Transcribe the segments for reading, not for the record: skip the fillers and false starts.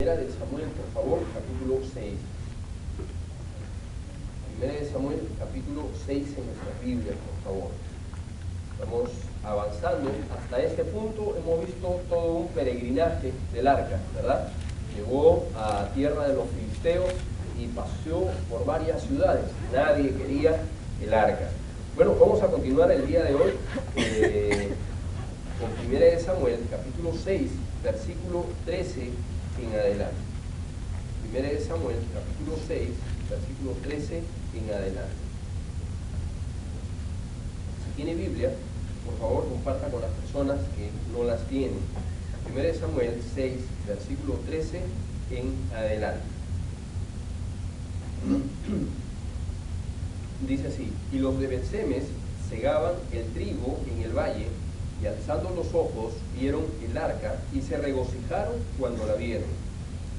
Primera de Samuel, por favor, capítulo 6. Primera de Samuel, capítulo 6 en nuestras Biblias, por favor. Estamos avanzando. Hasta este punto hemos visto todo un peregrinaje del arca, ¿verdad? Llegó a tierra de los filisteos y paseó por varias ciudades. Nadie quería el arca. Bueno, vamos a continuar el día de hoy con Primera de Samuel, capítulo 6, versículo 13 en adelante. Primera de Samuel, capítulo 6, versículo 13 en adelante. Si tiene Biblia, por favor, comparta con las personas que no las tienen. Primera de Samuel 6, versículo 13 en adelante. Dice así: y los de Bet-Semes segaban el trigo en el valle, y alzando los ojos vieron el arca, y se regocijaron cuando la vieron.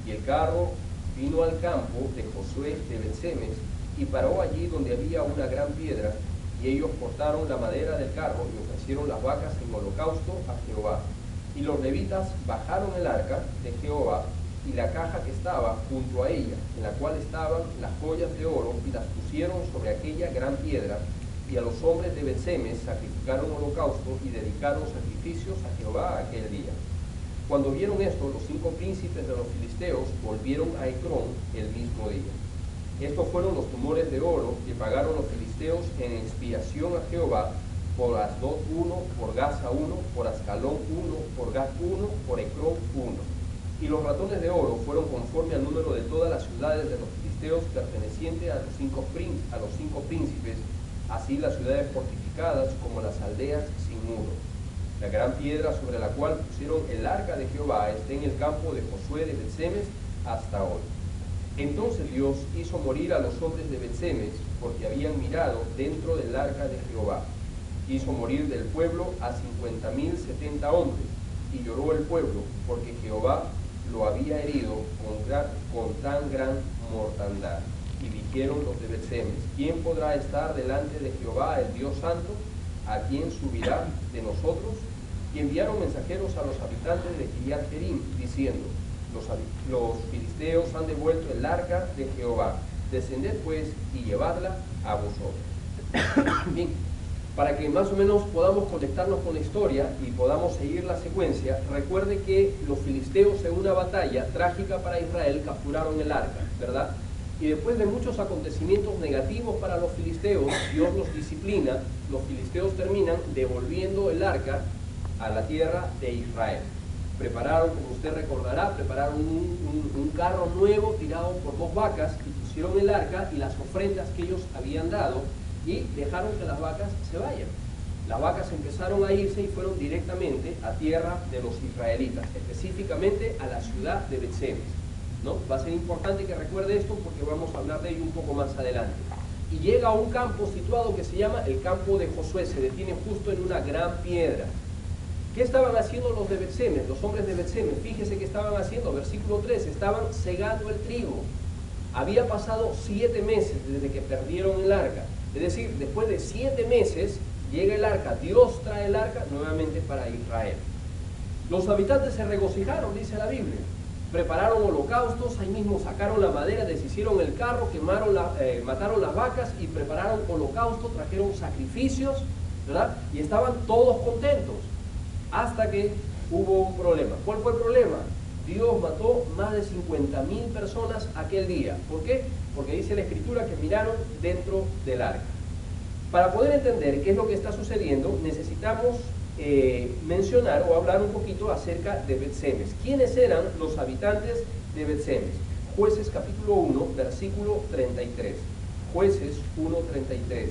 Y el carro vino al campo de Josué de Bet-Semes, y paró allí donde había una gran piedra, y ellos cortaron la madera del carro y ofrecieron las vacas en holocausto a Jehová. Y los levitas bajaron el arca de Jehová y la caja que estaba junto a ella, en la cual estaban las joyas de oro, y las pusieron sobre aquella gran piedra. Y a los hombres de Bet-Semes sacrificaron holocausto y dedicaron sacrificios a Jehová aquel día. Cuando vieron esto, los 5 príncipes de los filisteos volvieron a Ecrón el mismo día. Estos fueron los tumores de oro que pagaron los filisteos en expiación a Jehová: por Asdod 1, por Gaza 1, por Ascalón 1, por Gat 1, por Ecrón 1. Y los ratones de oro fueron conforme al número de todas las ciudades de los filisteos pertenecientes a los cinco príncipes, así las ciudades fortificadas como las aldeas sin muro. La gran piedra sobre la cual pusieron el arca de Jehová está en el campo de Josué de Bet-Semes hasta hoy. Entonces Dios hizo morir a los hombres de Bet-Semes, porque habían mirado dentro del arca de Jehová. Hizo morir del pueblo a 50,070 hombres, y lloró el pueblo, porque Jehová lo había herido con tan gran mortandad. Y dijeron los de Bet-Semes: ¿quién podrá estar delante de Jehová, el Dios Santo? ¿A quién subirá de nosotros? Y enviaron mensajeros a los habitantes de Kiriat Jearim, diciendo: los filisteos han devuelto el arca de Jehová. Descended pues y llevadla a vosotros. Bien, para que más o menos podamos conectarnos con la historia y podamos seguir la secuencia, recuerde que los filisteos en una batalla trágica para Israel capturaron el arca, ¿verdad? Y después de muchos acontecimientos negativos para los filisteos, Dios los disciplina. Los filisteos terminan devolviendo el arca a la tierra de Israel. Prepararon, como usted recordará, un carro nuevo tirado por 2 vacas, y pusieron el arca y las ofrendas que ellos habían dado, y dejaron que las vacas se vayan. Las vacas empezaron a irse y fueron directamente a tierra de los israelitas, específicamente a la ciudad de Bet-Semes, ¿no? Va a ser importante que recuerde esto, porque vamos a hablar de ello un poco más adelante. Y llega a un campo situado que se llama el campo de Josué. Se detiene justo en una gran piedra. ¿Qué estaban haciendo los de Bet-Semes, los hombres de Bet-Semes? Fíjese que estaban haciendo, versículo 3, estaban segando el trigo. Había pasado 7 meses desde que perdieron el arca. Es decir, después de 7 meses llega el arca. Dios trae el arca nuevamente para Israel. Los habitantes se regocijaron, dice la Biblia. Prepararon holocaustos, ahí mismo sacaron la madera, deshicieron el carro, mataron las vacas y prepararon holocaustos, trajeron sacrificios, ¿verdad? Y estaban todos contentos, hasta que hubo un problema. ¿Cuál fue el problema? Dios mató más de 50,000 personas aquel día. ¿Por qué? Porque dice la Escritura que miraron dentro del arca. Para poder entender qué es lo que está sucediendo, necesitamos mencionar o hablar un poquito acerca de Bet-Semes. ¿Quiénes eran los habitantes de Bet-Semes? Jueces capítulo 1, versículo 33. Jueces 1:33.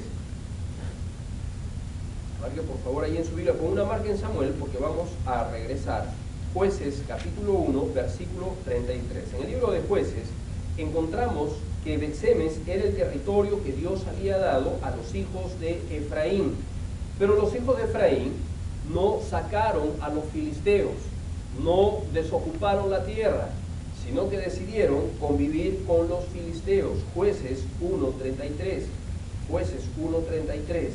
Marque por favor ahí en su Biblia, con una marca en Samuel, porque vamos a regresar. Jueces capítulo 1, versículo 33. En el libro de Jueces encontramos que Bet-Semes era el territorio que Dios había dado a los hijos de Efraín. Pero los hijos de Efraín no sacaron a los filisteos, no desocuparon la tierra, sino que decidieron convivir con los filisteos. Jueces 1:33. Jueces 1:33.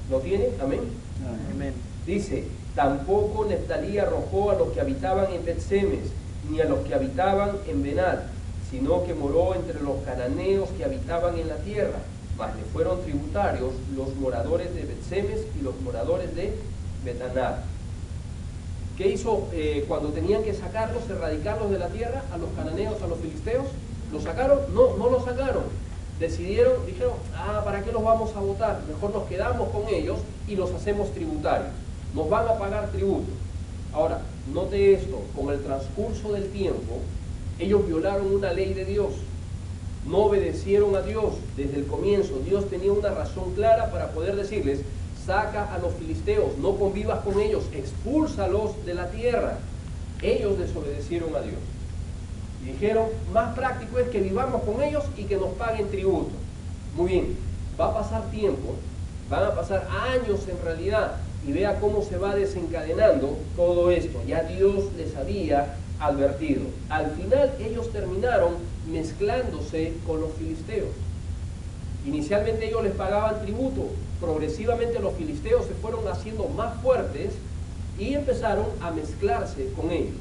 ¿Lo tienen? Amén. Amén. Dice: tampoco Neftalí arrojó a los que habitaban en Bet-Semes, ni a los que habitaban en Benal, sino que moró entre los cananeos que habitaban en la tierra, mas le fueron tributarios los moradores de Bet-Semes y los moradores de Bet-Anat. ¿Qué hizo cuando tenían que sacarlos, erradicarlos de la tierra, a los cananeos, a los filisteos? ¿Los sacaron? No, no los sacaron. Dijeron, ¿para qué los vamos a votar? Mejor nos quedamos con ellos y los hacemos tributarios. Nos van a pagar tributo. Ahora, note esto, con el transcurso del tiempo, ellos violaron una ley de Dios. No obedecieron a Dios desde el comienzo. Dios tenía una razón clara para poder decirles: saca a los filisteos, no convivas con ellos, expúlsalos de la tierra. Ellos desobedecieron a Dios y dijeron: más práctico es que vivamos con ellos y que nos paguen tributo. Muy bien, va a pasar tiempo, van a pasar años en realidad, y vea cómo se va desencadenando todo esto. Ya Dios les había advertido. Al final ellos terminaron mezclándose con los filisteos. Inicialmente ellos les pagaban tributo, progresivamente los filisteos se fueron haciendo más fuertes y empezaron a mezclarse con ellos.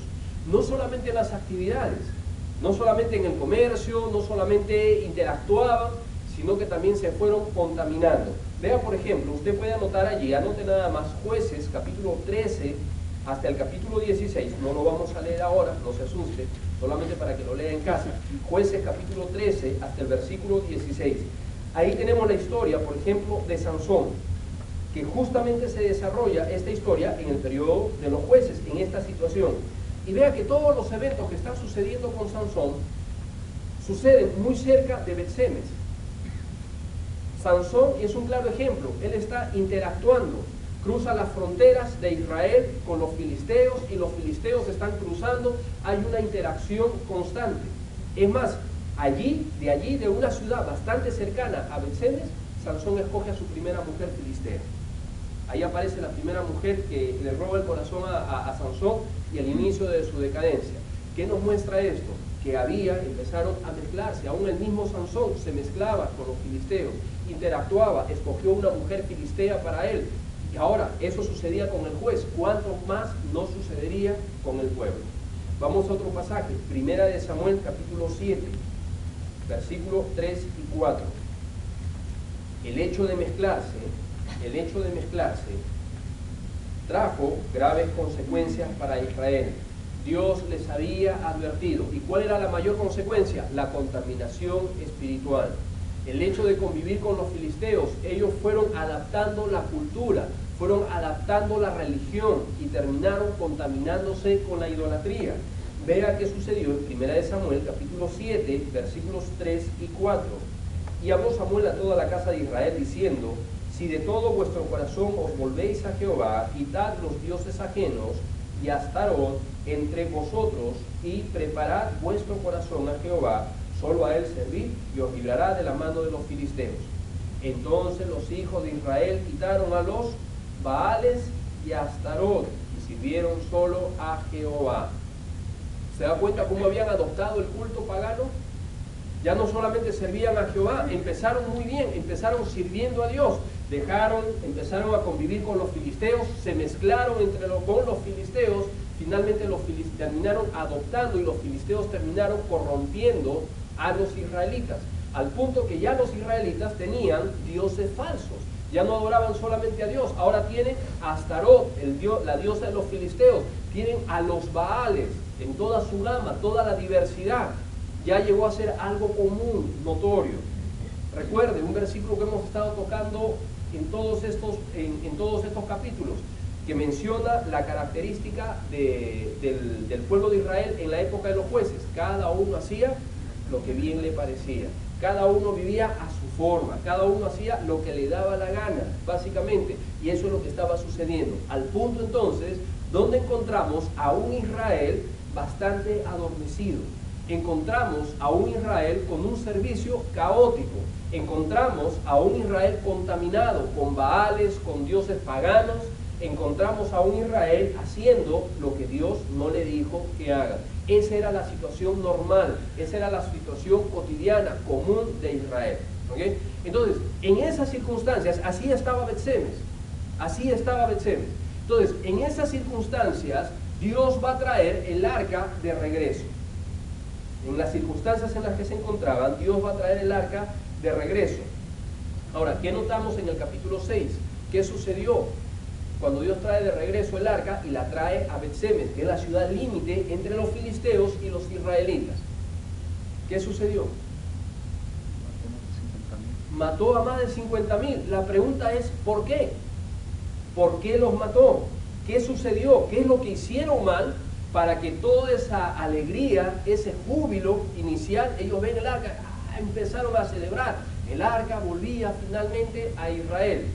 No solamente en las actividades, no solamente en el comercio, no solamente interactuaban, sino que también se fueron contaminando. Vea, por ejemplo, usted puede anotar allí, anote nada más Jueces, capítulo 13 hasta el capítulo 16, no lo vamos a leer ahora, no se asuste, solamente para que lo lea en casa. Jueces, capítulo 13 hasta el versículo 16. Ahí tenemos la historia, por ejemplo, de Sansón, que justamente se desarrolla esta historia en el periodo de los jueces, en esta situación. Y vea que todos los eventos que están sucediendo con Sansón suceden muy cerca de Bet-Semes. Sansón es un claro ejemplo. Él está interactuando, cruza las fronteras de Israel con los filisteos y los filisteos están cruzando. Hay una interacción constante. Es más, de una ciudad bastante cercana a Bet-Semes, Sansón escoge a su primera mujer filistea. Ahí aparece la primera mujer que le roba el corazón a Sansón y el inicio de su decadencia. ¿Qué nos muestra esto? Que empezaron a mezclarse. Aún el mismo Sansón se mezclaba con los filisteos, interactuaba, escogió una mujer filistea para él. Y ahora eso sucedía con el juez. ¿Cuánto más no sucedería con el pueblo? Vamos a otro pasaje, Primera de Samuel, capítulo 7, versículos 3 y 4. El hecho de mezclarse trajo graves consecuencias para Israel. Dios les había advertido. ¿Y cuál era la mayor consecuencia? La contaminación espiritual. El hecho de convivir con los filisteos, ellos fueron adaptando la cultura, fueron adaptando la religión y terminaron contaminándose con la idolatría. Vea qué sucedió en Primera de Samuel, capítulo 7, versículos 3 y 4. Y habló Samuel a toda la casa de Israel diciendo: si de todo vuestro corazón os volvéis a Jehová, quitad los dioses ajenos y Astarot entre vosotros, y preparad vuestro corazón a Jehová, solo a él servid, y os librará de la mano de los filisteos. Entonces los hijos de Israel quitaron a los Baales y a Astarot, y sirvieron solo a Jehová. ¿Se da cuenta cómo habían adoptado el culto pagano? Ya no solamente servían a Jehová, empezaron muy bien, empezaron sirviendo a Dios, empezaron a convivir con los filisteos, se mezclaron con los filisteos, finalmente los filisteos terminaron adoptando y los filisteos terminaron corrompiendo a los israelitas, al punto que ya los israelitas tenían dioses falsos, ya no adoraban solamente a Dios, ahora tienen a Astarot, la diosa de los filisteos, tienen a los Baales en toda su gama, toda la diversidad. Ya llegó a ser algo común, notorio. Recuerde, un versículo que hemos estado tocando en todos estos capítulos, que menciona la característica del pueblo de Israel en la época de los jueces. Cada uno hacía lo que bien le parecía. Cada uno vivía a su forma. Cada uno hacía lo que le daba la gana, básicamente. Y eso es lo que estaba sucediendo. Al punto entonces, donde encontramos a un Israel bastante adormecido. Encontramos a un Israel con un servicio caótico. Encontramos a un Israel contaminado con Baales, con dioses paganos. Encontramos a un Israel haciendo lo que Dios no le dijo que haga. Esa era la situación normal, esa era la situación cotidiana, común de Israel. ¿Okay? Entonces, en esas circunstancias, así estaba Bet-Semes. Así estaba Bet-Semes. Entonces, en esas circunstancias, Dios va a traer el arca de regreso. En las circunstancias en las que se encontraban, Dios va a traer el arca de regreso. Ahora, ¿qué notamos en el capítulo 6? ¿Qué sucedió cuando Dios trae de regreso el arca y la trae a Bet-Semes, que es la ciudad límite entre los filisteos y los israelitas? ¿Qué sucedió? Mató a más de 50.000. La pregunta es, ¿por qué? ¿Por qué los mató? ¿Qué sucedió? ¿Qué es lo que hicieron mal para que toda esa alegría, ese júbilo inicial, ellos ven el arca, empezaron a celebrar? El arca volvía finalmente a Israel,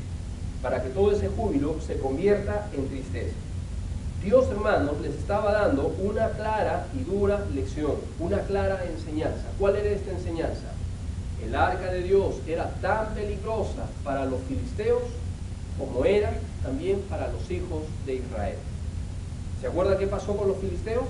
para que todo ese júbilo se convierta en tristeza. Dios, hermanos, les estaba dando una clara y dura lección, una clara enseñanza. ¿Cuál era esta enseñanza? El arca de Dios era tan peligrosa para los filisteos como era también para los hijos de Israel. ¿Se acuerda qué pasó con los filisteos?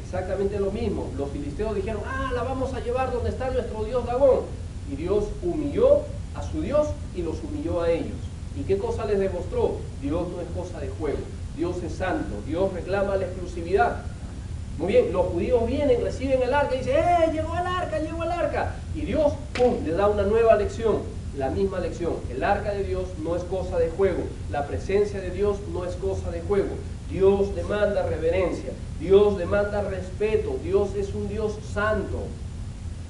Exactamente lo mismo. Los filisteos dijeron, la vamos a llevar donde está nuestro Dios Dagón. Y Dios humilló a su Dios y los humilló a ellos. ¿Y qué cosa les demostró? Dios no es cosa de juego. Dios es santo. Dios reclama la exclusividad. Muy bien, los judíos vienen, reciben el arca y dicen, llegó el arca, llegó el arca. Y Dios, ¡pum!, les da una nueva lección. La misma lección. El arca de Dios no es cosa de juego. La presencia de Dios no es cosa de juego. Dios demanda reverencia. Dios demanda respeto. Dios es un Dios santo.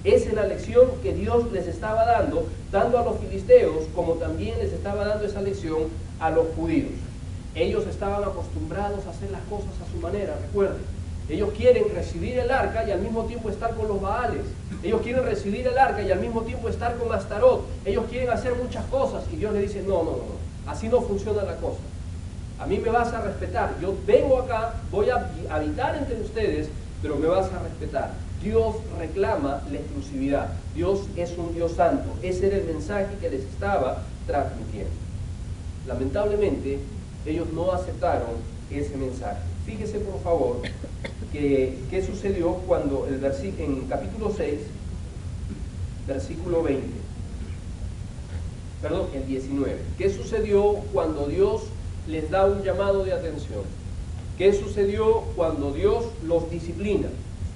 Esa es la lección que Dios les estaba dando, tanto a los filisteos como también les estaba dando esa lección a los judíos. Ellos estaban acostumbrados a hacer las cosas a su manera, recuerden. Ellos quieren recibir el arca y al mismo tiempo estar con los Baales. Ellos quieren recibir el arca y al mismo tiempo estar con Astarot. Ellos quieren hacer muchas cosas y Dios les dice, no, así no funciona la cosa. A mí me vas a respetar. Yo vengo acá, voy a habitar entre ustedes, pero me vas a respetar. Dios reclama la exclusividad. Dios es un Dios santo. Ese era el mensaje que les estaba transmitiendo. Lamentablemente, ellos no aceptaron ese mensaje. Fíjese, por favor, qué sucedió cuando en capítulo 6, versículo 20. Perdón, el 19. ¿Qué sucedió cuando Dios les da un llamado de atención? ¿Qué sucedió cuando Dios los disciplina?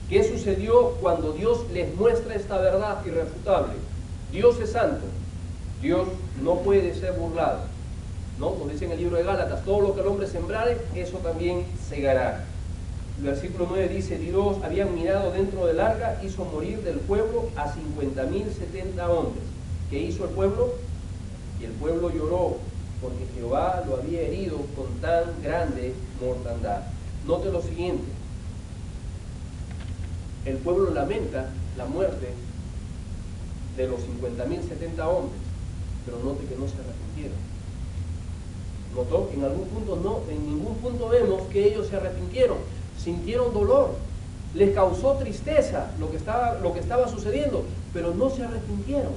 ¿Qué sucedió cuando Dios les muestra esta verdad irrefutable? Dios es santo. Dios no puede ser burlado. ¿No? Nos dice en el libro de Gálatas, todo lo que el hombre sembrare, eso también segará. El versículo 9 dice, Dios habían mirado dentro del arca, hizo morir del pueblo a 50.070 hombres. ¿Qué hizo el pueblo? Y el pueblo lloró, porque Jehová lo había herido con tan grande mortandad. Note lo siguiente, el pueblo lamenta la muerte de los 50.070 hombres, pero note que no se arrepintieron. ¿Notó? En algún punto no, en ningún punto vemos que ellos se arrepintieron, sintieron dolor, les causó tristeza lo que estaba sucediendo, pero no se arrepintieron,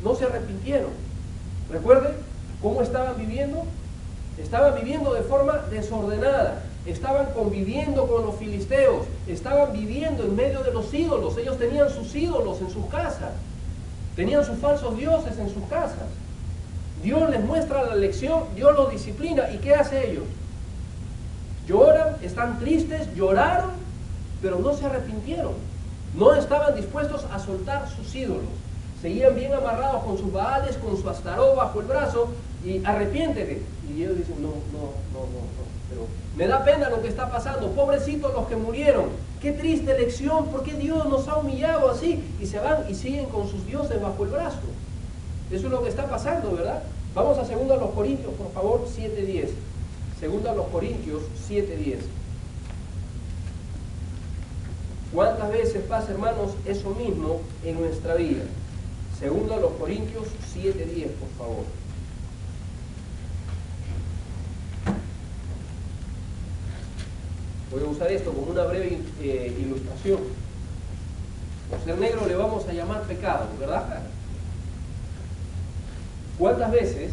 no se arrepintieron. Recuerden cómo estaban viviendo de forma desordenada, estaban conviviendo con los filisteos, estaban viviendo en medio de los ídolos, ellos tenían sus ídolos en sus casas, tenían sus falsos dioses en sus casas. Dios les muestra la lección, Dios los disciplina. ¿Y qué hace ellos? Lloran, están tristes, lloraron, pero no se arrepintieron. No estaban dispuestos a soltar sus ídolos. Seguían bien amarrados con sus Baales, con su Astaró bajo el brazo, y arrepiéntete. Y ellos dicen, no, pero me da pena lo que está pasando. Pobrecitos los que murieron. Qué triste lección, ¿por qué Dios nos ha humillado así? Y se van y siguen con sus dioses bajo el brazo. Eso es lo que está pasando, ¿verdad? Vamos a 2 Corintios, por favor, 7:10. 2 Corintios 7:10. ¿Cuántas veces pasa, hermanos, eso mismo en nuestra vida? 2 Corintios 7:10, por favor. Voy a usar esto como una breve ilustración. Por ser negro le vamos a llamar pecado, ¿verdad? ¿Cuántas veces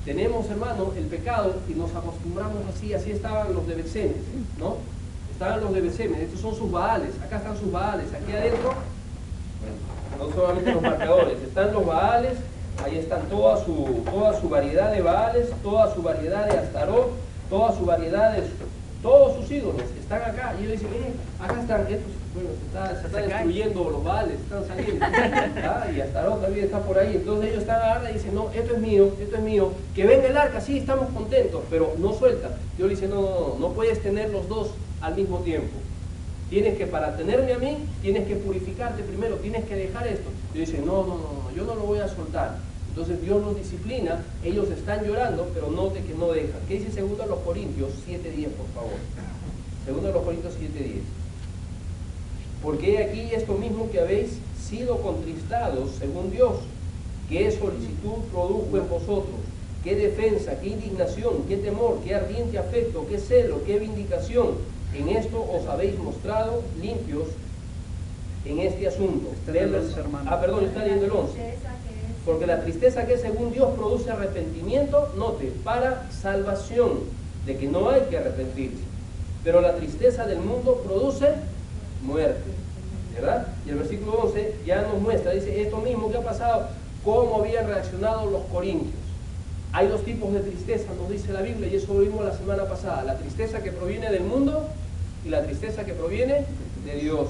tenemos, hermanos, el pecado y nos acostumbramos así estaban los de Bet-Semes, ¿no? Estaban los de Bet-Semes, estos son sus Baales, acá están sus Baales, aquí adentro, bueno, no solamente los marcadores, están los Baales, ahí están toda su variedad de Baales, toda su variedad de Astarot, toda su variedad todos sus ídolos están acá. Y ellos dicen, acá están, estos, bueno, se está destruyendo los Baales, están saliendo. Y Astarot también está por ahí. Entonces ellos están agarrados y dicen, no, esto es mío, que venga el arca, sí, estamos contentos, pero no suelta. Dios le dice, no puedes tener los dos al mismo tiempo. Tienes que, para tenerme a mí, tienes que purificarte primero, tienes que dejar esto. Dios dice, no, yo no lo voy a soltar. Entonces Dios los disciplina, ellos están llorando, pero note que no dejan. ¿Qué dice 2 Corintios 7:10, por favor? 2 Corintios 7:10. Porque he aquí esto mismo que habéis sido contristados según Dios, qué solicitud produjo en vosotros, qué defensa, qué indignación, qué temor, qué ardiente afecto, qué celo, qué vindicación. En esto os habéis mostrado limpios en este asunto. Está leyendo el 11. Porque la tristeza que según Dios produce arrepentimiento, note, para salvación, de que no hay que arrepentirse. Pero la tristeza del mundo produce muerte, ¿verdad? Y el versículo 11 ya nos muestra, dice, esto mismo que ha pasado, cómo habían reaccionado los corintios. Hay dos tipos de tristeza, nos dice la Biblia, y eso lo vimos la semana pasada. La tristeza que proviene del mundo y la tristeza que proviene de Dios.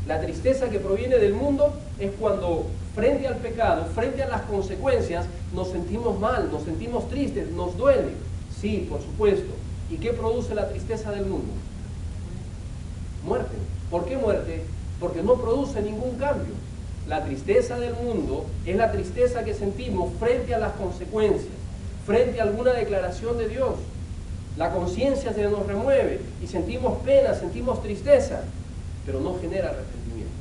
La tristeza que proviene del mundo es cuando frente al pecado, frente a las consecuencias, nos sentimos mal, nos sentimos tristes, nos duele. Sí, por supuesto. ¿Y qué produce la tristeza del mundo? Muerte. ¿Por qué muerte? Porque no produce ningún cambio. La tristeza del mundo es la tristeza que sentimos frente a las consecuencias, frente a alguna declaración de Dios. La conciencia se nos remueve y sentimos pena, sentimos tristeza, pero no genera arrepentimiento.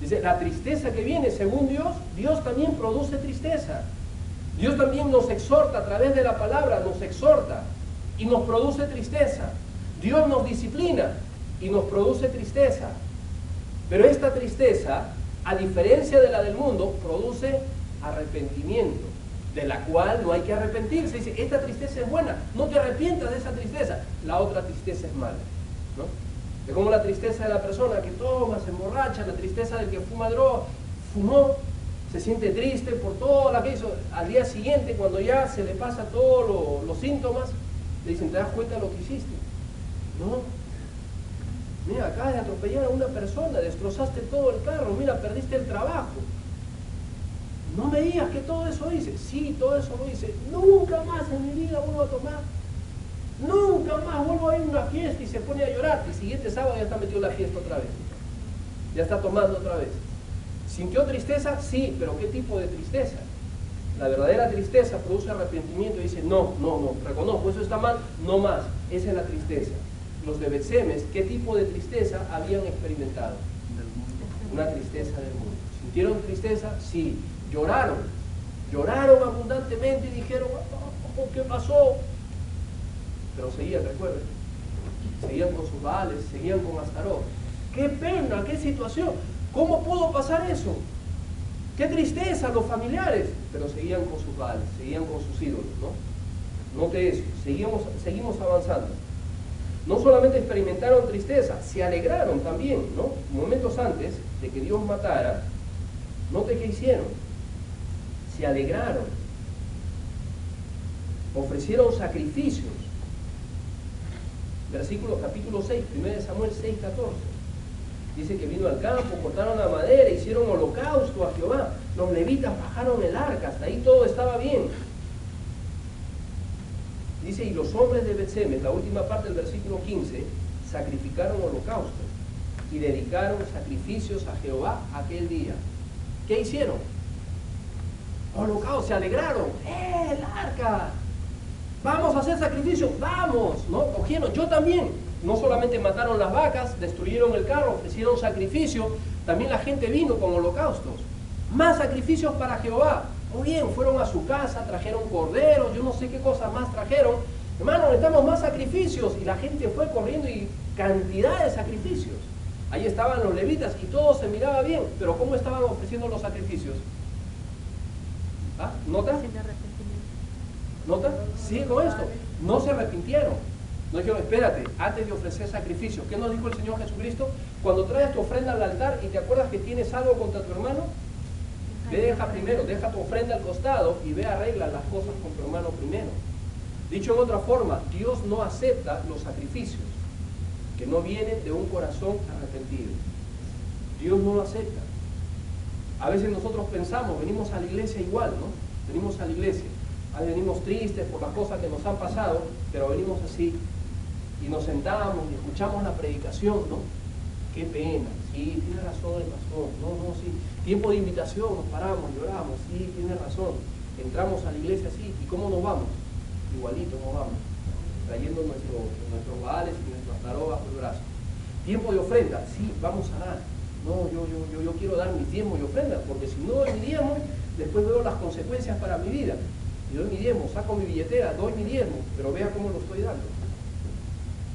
Dice, la tristeza que viene según Dios, Dios también produce tristeza. Dios también nos exhorta a través de la palabra, nos exhorta y nos produce tristeza. Dios nos disciplina y nos produce tristeza. Pero esta tristeza, a diferencia de la del mundo, produce arrepentimiento, de la cual no hay que arrepentirse. Dice, esta tristeza es buena, no te arrepientas de esa tristeza. La otra tristeza es mala, ¿no? Es como la tristeza de la persona que toma, se emborracha, la tristeza del que fuma droga, fumó, se siente triste por todo lo que hizo. Al día siguiente, cuando ya se le pasa todos los síntomas, le dicen, ¿te das cuenta de lo que hiciste? No. Mira, acabas de atropellar a una persona, destrozaste todo el carro, mira, perdiste el trabajo. No me digas que todo eso hice. Sí, todo eso lo hice. Nunca más en mi vida vuelvo a tomar. Nunca más vuelvo a ir a una fiesta, y se pone a llorar. El siguiente sábado ya está metido en la fiesta otra vez. Ya está tomando otra vez. ¿Sintió tristeza? Sí, pero ¿qué tipo de tristeza? La verdadera tristeza produce arrepentimiento y dice, no, reconozco, eso está mal, no más. Esa es la tristeza. Los de Bet-Semes, ¿qué tipo de tristeza habían experimentado? Una tristeza del mundo. ¿Sintieron tristeza? Sí. Lloraron abundantemente y dijeron, oh, ¿qué pasó? Pero seguían, recuerden, seguían con sus Baales, seguían con Astarot. ¡Qué pena, qué situación! ¿Cómo pudo pasar eso? ¡Qué tristeza los familiares! Pero seguían con sus Baales, seguían con sus ídolos, ¿no? Note eso, seguimos avanzando. No solamente experimentaron tristeza, se alegraron también, ¿no? Momentos antes de que Dios matara, note qué hicieron. Se alegraron, ofrecieron sacrificios. Capítulo 6, 1 Samuel 6:14. Dice que vino al campo, cortaron la madera, hicieron holocausto a Jehová. Los levitas bajaron el arca, hasta ahí todo estaba bien. Dice, y los hombres de Bet-Semes, la última parte del versículo 15, sacrificaron holocaustos y dedicaron sacrificios a Jehová aquel día. ¿Qué hicieron? Holocausto, se alegraron. ¡El arca! Vamos a hacer sacrificios, vamos, ¿no? Cogieron, yo también. No solamente mataron las vacas, destruyeron el carro, ofrecieron sacrificios, también la gente vino con holocaustos. Más sacrificios para Jehová. Muy bien, fueron a su casa, trajeron corderos, yo no sé qué cosas más trajeron. Hermano, necesitamos más sacrificios. Y la gente fue corriendo y cantidad de sacrificios. Ahí estaban los levitas y todo se miraba bien, pero ¿cómo estaban ofreciendo los sacrificios? ¿Ah? ¿Nota? ¿Nota? Sigue con esto. No se arrepintieron. No dijeron, espérate, antes de ofrecer sacrificio. ¿Qué nos dijo el Señor Jesucristo? Cuando traes tu ofrenda al altar y te acuerdas que tienes algo contra tu hermano, deja tu ofrenda al costado y ve, arregla las cosas con tu hermano primero. Dicho en otra forma, Dios no acepta los sacrificios que no vienen de un corazón arrepentido. Dios no lo acepta. A veces nosotros pensamos, venimos a la iglesia igual, ¿no? Venimos a la iglesia, venimos tristes por las cosas que nos han pasado, pero venimos así y nos sentamos y escuchamos la predicación, ¿no? Qué pena, sí, tiene razón, sí. Tiempo de invitación, nos paramos, lloramos, sí, tiene razón. Entramos a la iglesia así, ¿y cómo nos vamos? Igualito nos vamos, trayendo nuestros vales y nuestros tarots bajo el brazo. Tiempo de ofrenda, sí, vamos a dar. No, yo quiero dar mis diezmos y ofrendas, porque si no doy mi diezmo, después veo las consecuencias para mi vida. Y doy mi diezmo, saco mi billetera, doy mi diezmo, pero vea cómo lo estoy dando,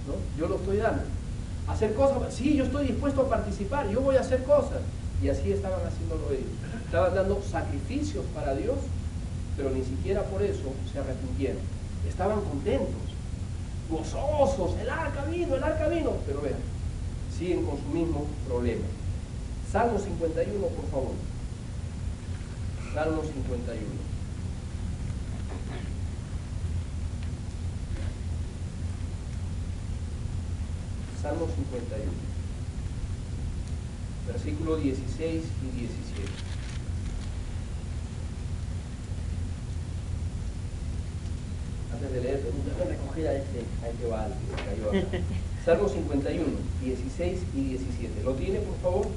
¿no? Yo lo estoy dando. Hacer cosas, sí, yo estoy dispuesto a participar, yo voy a hacer cosas. Y así estaban haciéndolo ellos. Estaban dando sacrificios para Dios, pero ni siquiera por eso se arrepintieron. Estaban contentos, gozosos, el arca vino, pero vean, siguen con su mismo problema. Salmo 51, por favor. Salmo 51. Salmo 51. Versículos 16 y 17. Antes de leer, déjame recoger a este vale que cayó acá. Salmo 51, 16 y 17. ¿Lo tiene, por favor?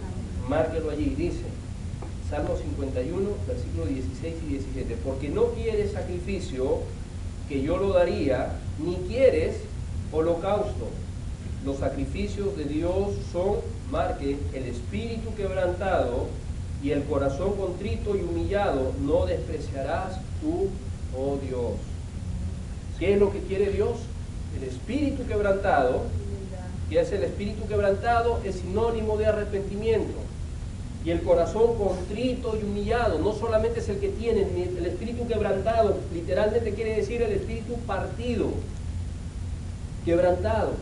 Márquelo allí. Dice, Salmo 51, versículos 16 y 17. Porque no quieres sacrificio, que yo lo daría, ni quieres holocausto. Los sacrificios de Dios son, marque, el espíritu quebrantado y el corazón contrito y humillado no despreciarás tú, oh Dios. ¿Qué es lo que quiere Dios? El espíritu quebrantado. ¿Qué es el espíritu quebrantado? Es sinónimo de arrepentimiento. Y el corazón contrito y humillado, no solamente es el que tiene, el espíritu quebrantado, literalmente quiere decir el espíritu partido, quebrantado.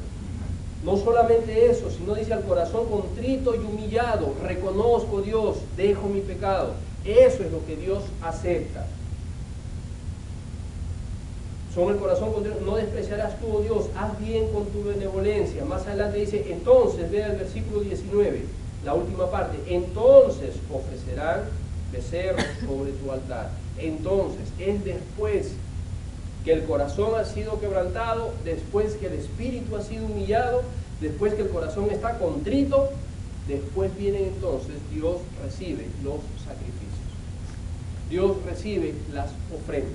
No solamente eso, sino dice al corazón contrito y humillado, reconozco, Dios, dejo mi pecado. Eso es lo que Dios acepta. Son el corazón contrito, no despreciarás tú, oh Dios, haz bien con tu benevolencia. Más adelante dice, entonces, vea el versículo 19, la última parte, entonces ofrecerán becerros sobre tu altar. Entonces, es después que el corazón ha sido quebrantado, después que el espíritu ha sido humillado, después que el corazón está contrito, después viene entonces, Dios recibe los sacrificios. Dios recibe las ofrendas.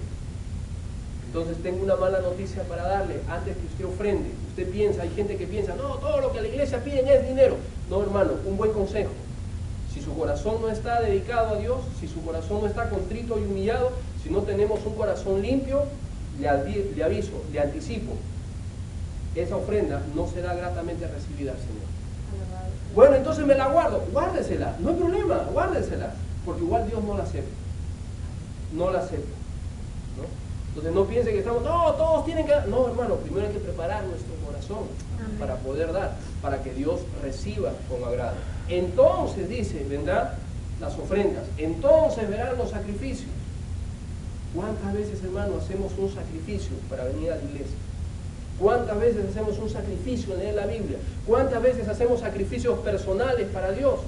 Entonces tengo una mala noticia para darle. Antes que usted ofrende, usted piensa, hay gente que piensa, no, todo lo que la iglesia pide es dinero. No, hermano, un buen consejo. Si su corazón no está dedicado a Dios, si su corazón no está contrito y humillado, si no tenemos un corazón limpio, le aviso, le anticipo, esa ofrenda no será gratamente recibida al Señor. Bueno, entonces me la guardo, guárdesela, no hay problema, guárdesela, porque igual Dios no la acepta. No la acepta, ¿no? Entonces no piense que estamos, no, todos tienen que dar. No, hermano, primero hay que preparar nuestro corazón para poder dar, para que Dios reciba con agrado. Entonces, dice, vendrán las ofrendas, entonces verán los sacrificios. ¿Cuántas veces, hermano, hacemos un sacrificio para venir a la iglesia? ¿Cuántas veces hacemos un sacrificio en leer la Biblia? ¿Cuántas veces hacemos sacrificios personales para Dios?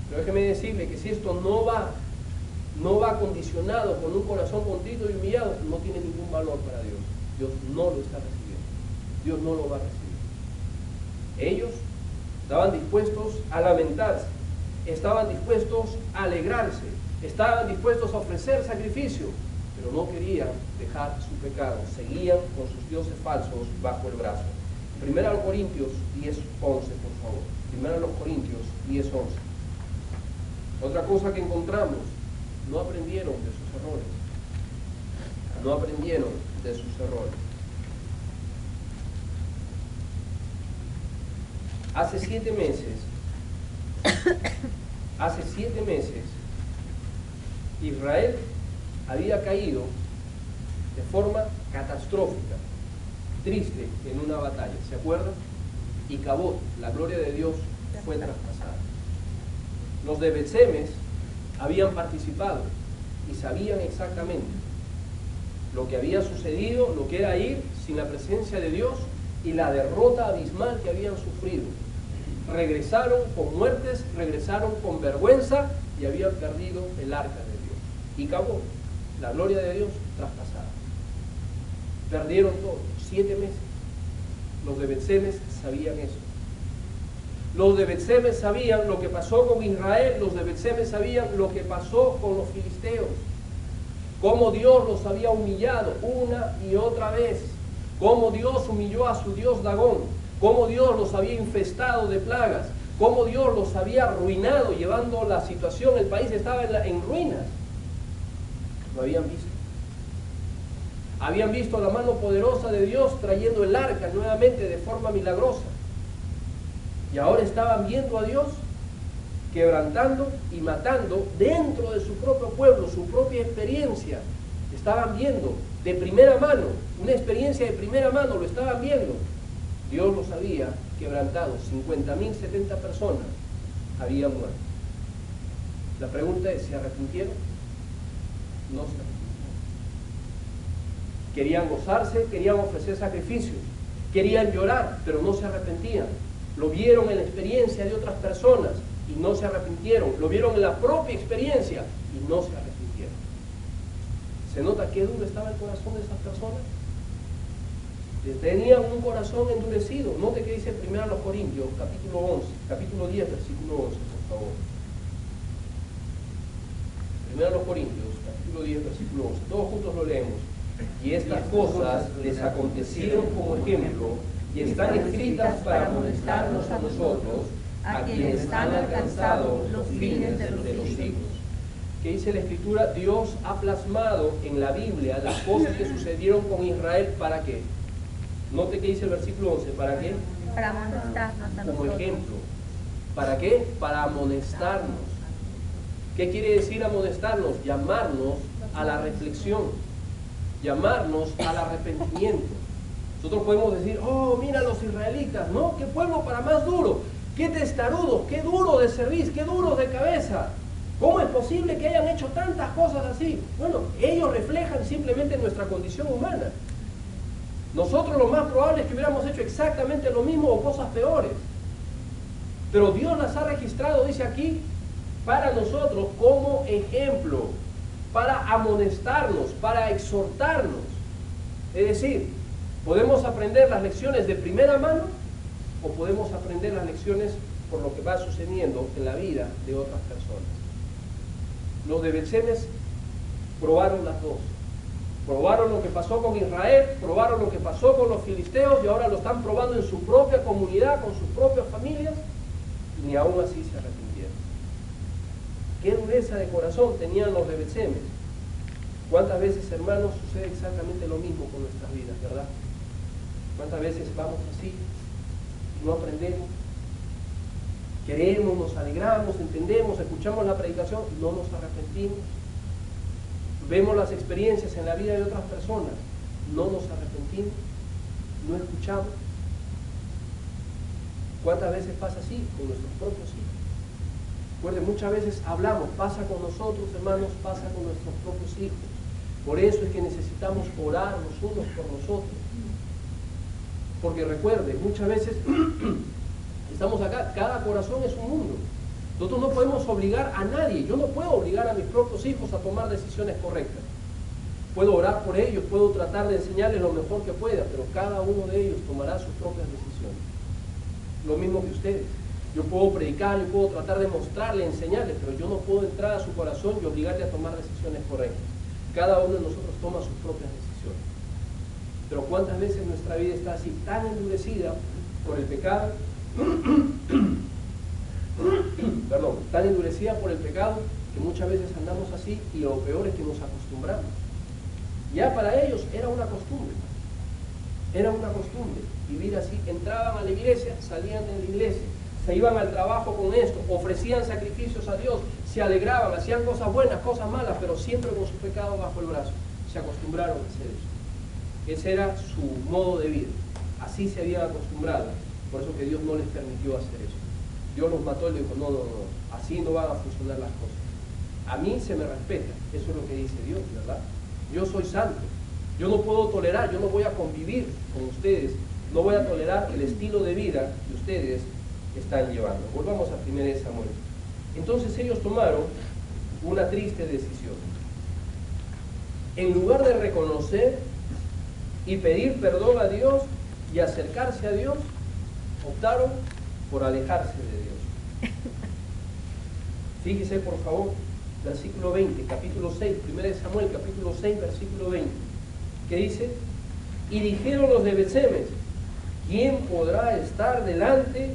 Pero déjeme decirle que si esto no va condicionado con un corazón contrito y humillado, no tiene ningún valor para Dios. Dios no lo está recibiendo. Dios no lo va a recibir. Ellos estaban dispuestos a lamentarse, estaban dispuestos a alegrarse, estaban dispuestos a ofrecer sacrificio, pero no querían dejar su pecado, seguían con sus dioses falsos bajo el brazo. Primera a los Corintios 10:11, por favor. Primera a los Corintios 10:11. Otra cosa que encontramos, no aprendieron de sus errores. No aprendieron de sus errores. Hace 7 meses, Israel había caído de forma catastrófica, triste en una batalla, ¿se acuerdan? Y Cabot, la gloria de Dios, fue traspasada. Los de Bet-Semes habían participado y sabían exactamente lo que había sucedido, lo que era ir sin la presencia de Dios y la derrota abismal que habían sufrido. Regresaron con muertes, regresaron con vergüenza y habían perdido el arca de Dios. Y acabó la gloria de Dios traspasada. Perdieron todo, 7 meses. Los de Bet-Semes sabían eso. Los de Bet-Semes sabían lo que pasó con Israel, los de Bet-Semes sabían lo que pasó con los filisteos. Cómo Dios los había humillado una y otra vez. Cómo Dios humilló a su dios Dagón. Cómo Dios los había infestado de plagas. Cómo Dios los había arruinado, llevando la situación, el país estaba en ruinas. Lo habían visto. Habían visto la mano poderosa de Dios trayendo el arca nuevamente de forma milagrosa. Y ahora estaban viendo a Dios quebrantando y matando dentro de su propio pueblo, su propia experiencia. Estaban viendo de primera mano, una experiencia de primera mano, lo estaban viendo. Dios los había quebrantado, 50.000, 70 personas habían muerto. La pregunta es, ¿se arrepintieron? No se arrepintieron. Querían gozarse, querían ofrecer sacrificios, querían llorar, pero no se arrepentían. Lo vieron en la experiencia de otras personas y no se arrepintieron. Lo vieron en la propia experiencia y no se arrepintieron. ¿Se nota qué duro estaba el corazón de esas personas? Tenían un corazón endurecido. Note que dice 1 Corintios, capítulo 10, versículo 11, por favor. 1 Corintios, capítulo 10, versículo 11. Todos juntos lo leemos. Y estas cosas les acontecieron como ejemplo y están escritas para amonestarnos a nosotros, a quienes han alcanzado los fines de los siglos. ¿Qué dice la Escritura? Dios ha plasmado en la Biblia las cosas que sucedieron con Israel. ¿Para qué? Note que dice el versículo 11. ¿Para qué? Para amonestarnos a nosotros. Como ejemplo. ¿Para qué? Para amonestarnos. ¿Qué quiere decir amonestarnos? Llamarnos a la reflexión, llamarnos al arrepentimiento. Nosotros podemos decir, oh, mira los israelitas, ¿no? Qué pueblo para más duro, qué testarudos, qué duro de cerviz, qué duros de cabeza. ¿Cómo es posible que hayan hecho tantas cosas así? Bueno, ellos reflejan simplemente nuestra condición humana. Nosotros lo más probable es que hubiéramos hecho exactamente lo mismo o cosas peores. Pero Dios las ha registrado, dice aquí, para nosotros como ejemplo, para amonestarnos, para exhortarnos. Es decir, podemos aprender las lecciones de primera mano o podemos aprender las lecciones por lo que va sucediendo en la vida de otras personas. Los de Bet-Semes probaron las dos. Probaron lo que pasó con Israel, probaron lo que pasó con los filisteos y ahora lo están probando en su propia comunidad, con sus propias familias, y ni aún así se arrepintieron. Qué dureza de corazón tenían los de Bet-Semes. ¿Cuántas veces, hermanos, sucede exactamente lo mismo con nuestras vidas, verdad? ¿Cuántas veces vamos así y no aprendemos? Queremos, nos alegramos, entendemos, escuchamos la predicación, no nos arrepentimos. Vemos las experiencias en la vida de otras personas, no nos arrepentimos, no escuchamos. ¿Cuántas veces pasa así con nuestros propios hijos? Recuerden, muchas veces hablamos, pasa con nosotros, hermanos, pasa con nuestros propios hijos. Por eso es que necesitamos orar los unos por nosotros. Porque recuerden, muchas veces estamos acá, cada corazón es un mundo. Nosotros no podemos obligar a nadie. Yo no puedo obligar a mis propios hijos a tomar decisiones correctas. Puedo orar por ellos, puedo tratar de enseñarles lo mejor que pueda, pero cada uno de ellos tomará sus propias decisiones. Lo mismo que ustedes. Yo puedo predicar, yo puedo tratar de mostrarle, enseñarles, pero yo no puedo entrar a su corazón y obligarle a tomar decisiones correctas. Cada uno de nosotros toma sus propias decisiones. Pero ¿cuántas veces nuestra vida está así, tan endurecida por el pecado? Perdón, tan endurecida por el pecado que muchas veces andamos así y lo peor es que nos acostumbramos. Ya para ellos era una costumbre. Era una costumbre vivir así. Entraban a la iglesia, salían de la iglesia, se iban al trabajo con esto, ofrecían sacrificios a Dios, se alegraban, hacían cosas buenas, cosas malas, pero siempre con su pecado bajo el brazo. Se acostumbraron a hacer eso. Ese era su modo de vida. Así se habían acostumbrado. Por eso que Dios no les permitió hacer eso. Dios los mató y le dijo, no, así no van a funcionar las cosas. A mí se me respeta. Eso es lo que dice Dios, ¿verdad? Yo soy santo. Yo no puedo tolerar, yo no voy a convivir con ustedes, no voy a tolerar el estilo de vida que ustedes están llevando. Volvamos a 1 Samuel. Entonces ellos tomaron una triste decisión. En lugar de reconocer y pedir perdón a Dios y acercarse a Dios, optaron por alejarse de Dios. Fíjese por favor, versículo 20, capítulo 6, 1 Samuel, capítulo 6, versículo 20, que dice: y dijeron los de Bet-Semes, ¿quién podrá estar delante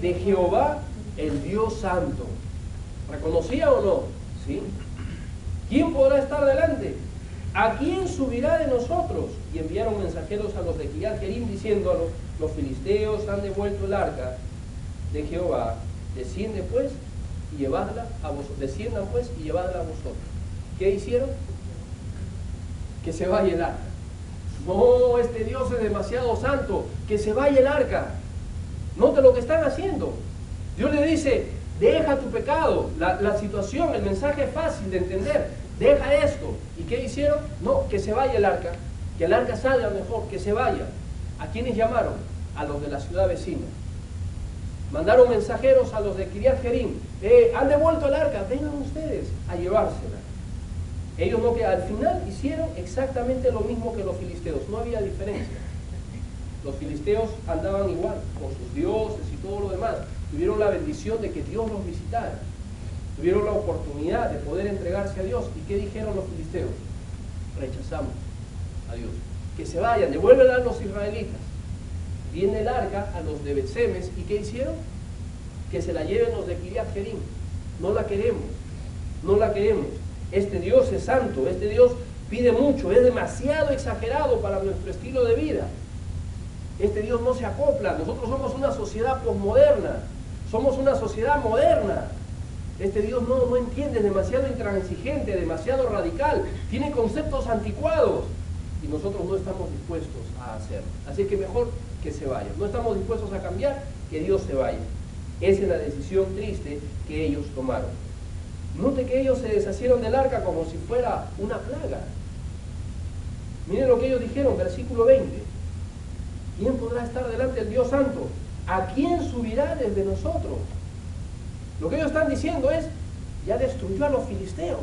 de Jehová, el Dios Santo? ¿Reconocía o no? ¿Sí? ¿Quién podrá estar delante? ¿A quién subirá de nosotros? Y enviaron mensajeros a los de Kiriat Jearim diciendo: los filisteos han devuelto el arca de Jehová, desciende pues y llevadla a vosotros. Desciendan pues y llevadla a vosotros. ¿Qué hicieron? Que se vaya el arca. No, este Dios es demasiado santo, que se vaya el arca. Note lo que están haciendo. Dios le dice: deja tu pecado, la situación, el mensaje es fácil de entender, deja esto. ¿Y qué hicieron? No, que se vaya el arca, que el arca salga mejor, que se vaya. ¿A quiénes llamaron? A los de la ciudad vecina. Mandaron mensajeros a los de Kiriat Jearim: han devuelto el arca, vengan ustedes a llevársela. Ellos no, que al final hicieron exactamente lo mismo que los filisteos, no había diferencia. Los filisteos andaban igual, con sus dioses y todo lo demás. Tuvieron la bendición de que Dios los visitara. Tuvieron la oportunidad de poder entregarse a Dios. ¿Y qué dijeron los filisteos? Rechazamos a Dios. Que se vayan, devuélvenla a los israelitas. Viene el arca a los de Bet-Semes, ¿y qué hicieron? Que se la lleven los de Kiriat Jearim. No la queremos, no la queremos. Este Dios es santo, este Dios pide mucho, es demasiado exagerado para nuestro estilo de vida. Este Dios no se acopla. Nosotros somos una sociedad posmoderna, somos una sociedad moderna. Este Dios no entiende, es demasiado intransigente, demasiado radical, tiene conceptos anticuados y nosotros no estamos dispuestos a hacerlo. Así que mejor que se vaya. No estamos dispuestos a cambiar, que Dios se vaya. Esa es la decisión triste que ellos tomaron. Note que ellos se deshacieron del arca como si fuera una plaga. Miren lo que ellos dijeron, versículo 20. ¿Quién podrá estar delante del Dios Santo? ¿A quién subirá desde nosotros? Lo que ellos están diciendo es: ya destruyó a los filisteos,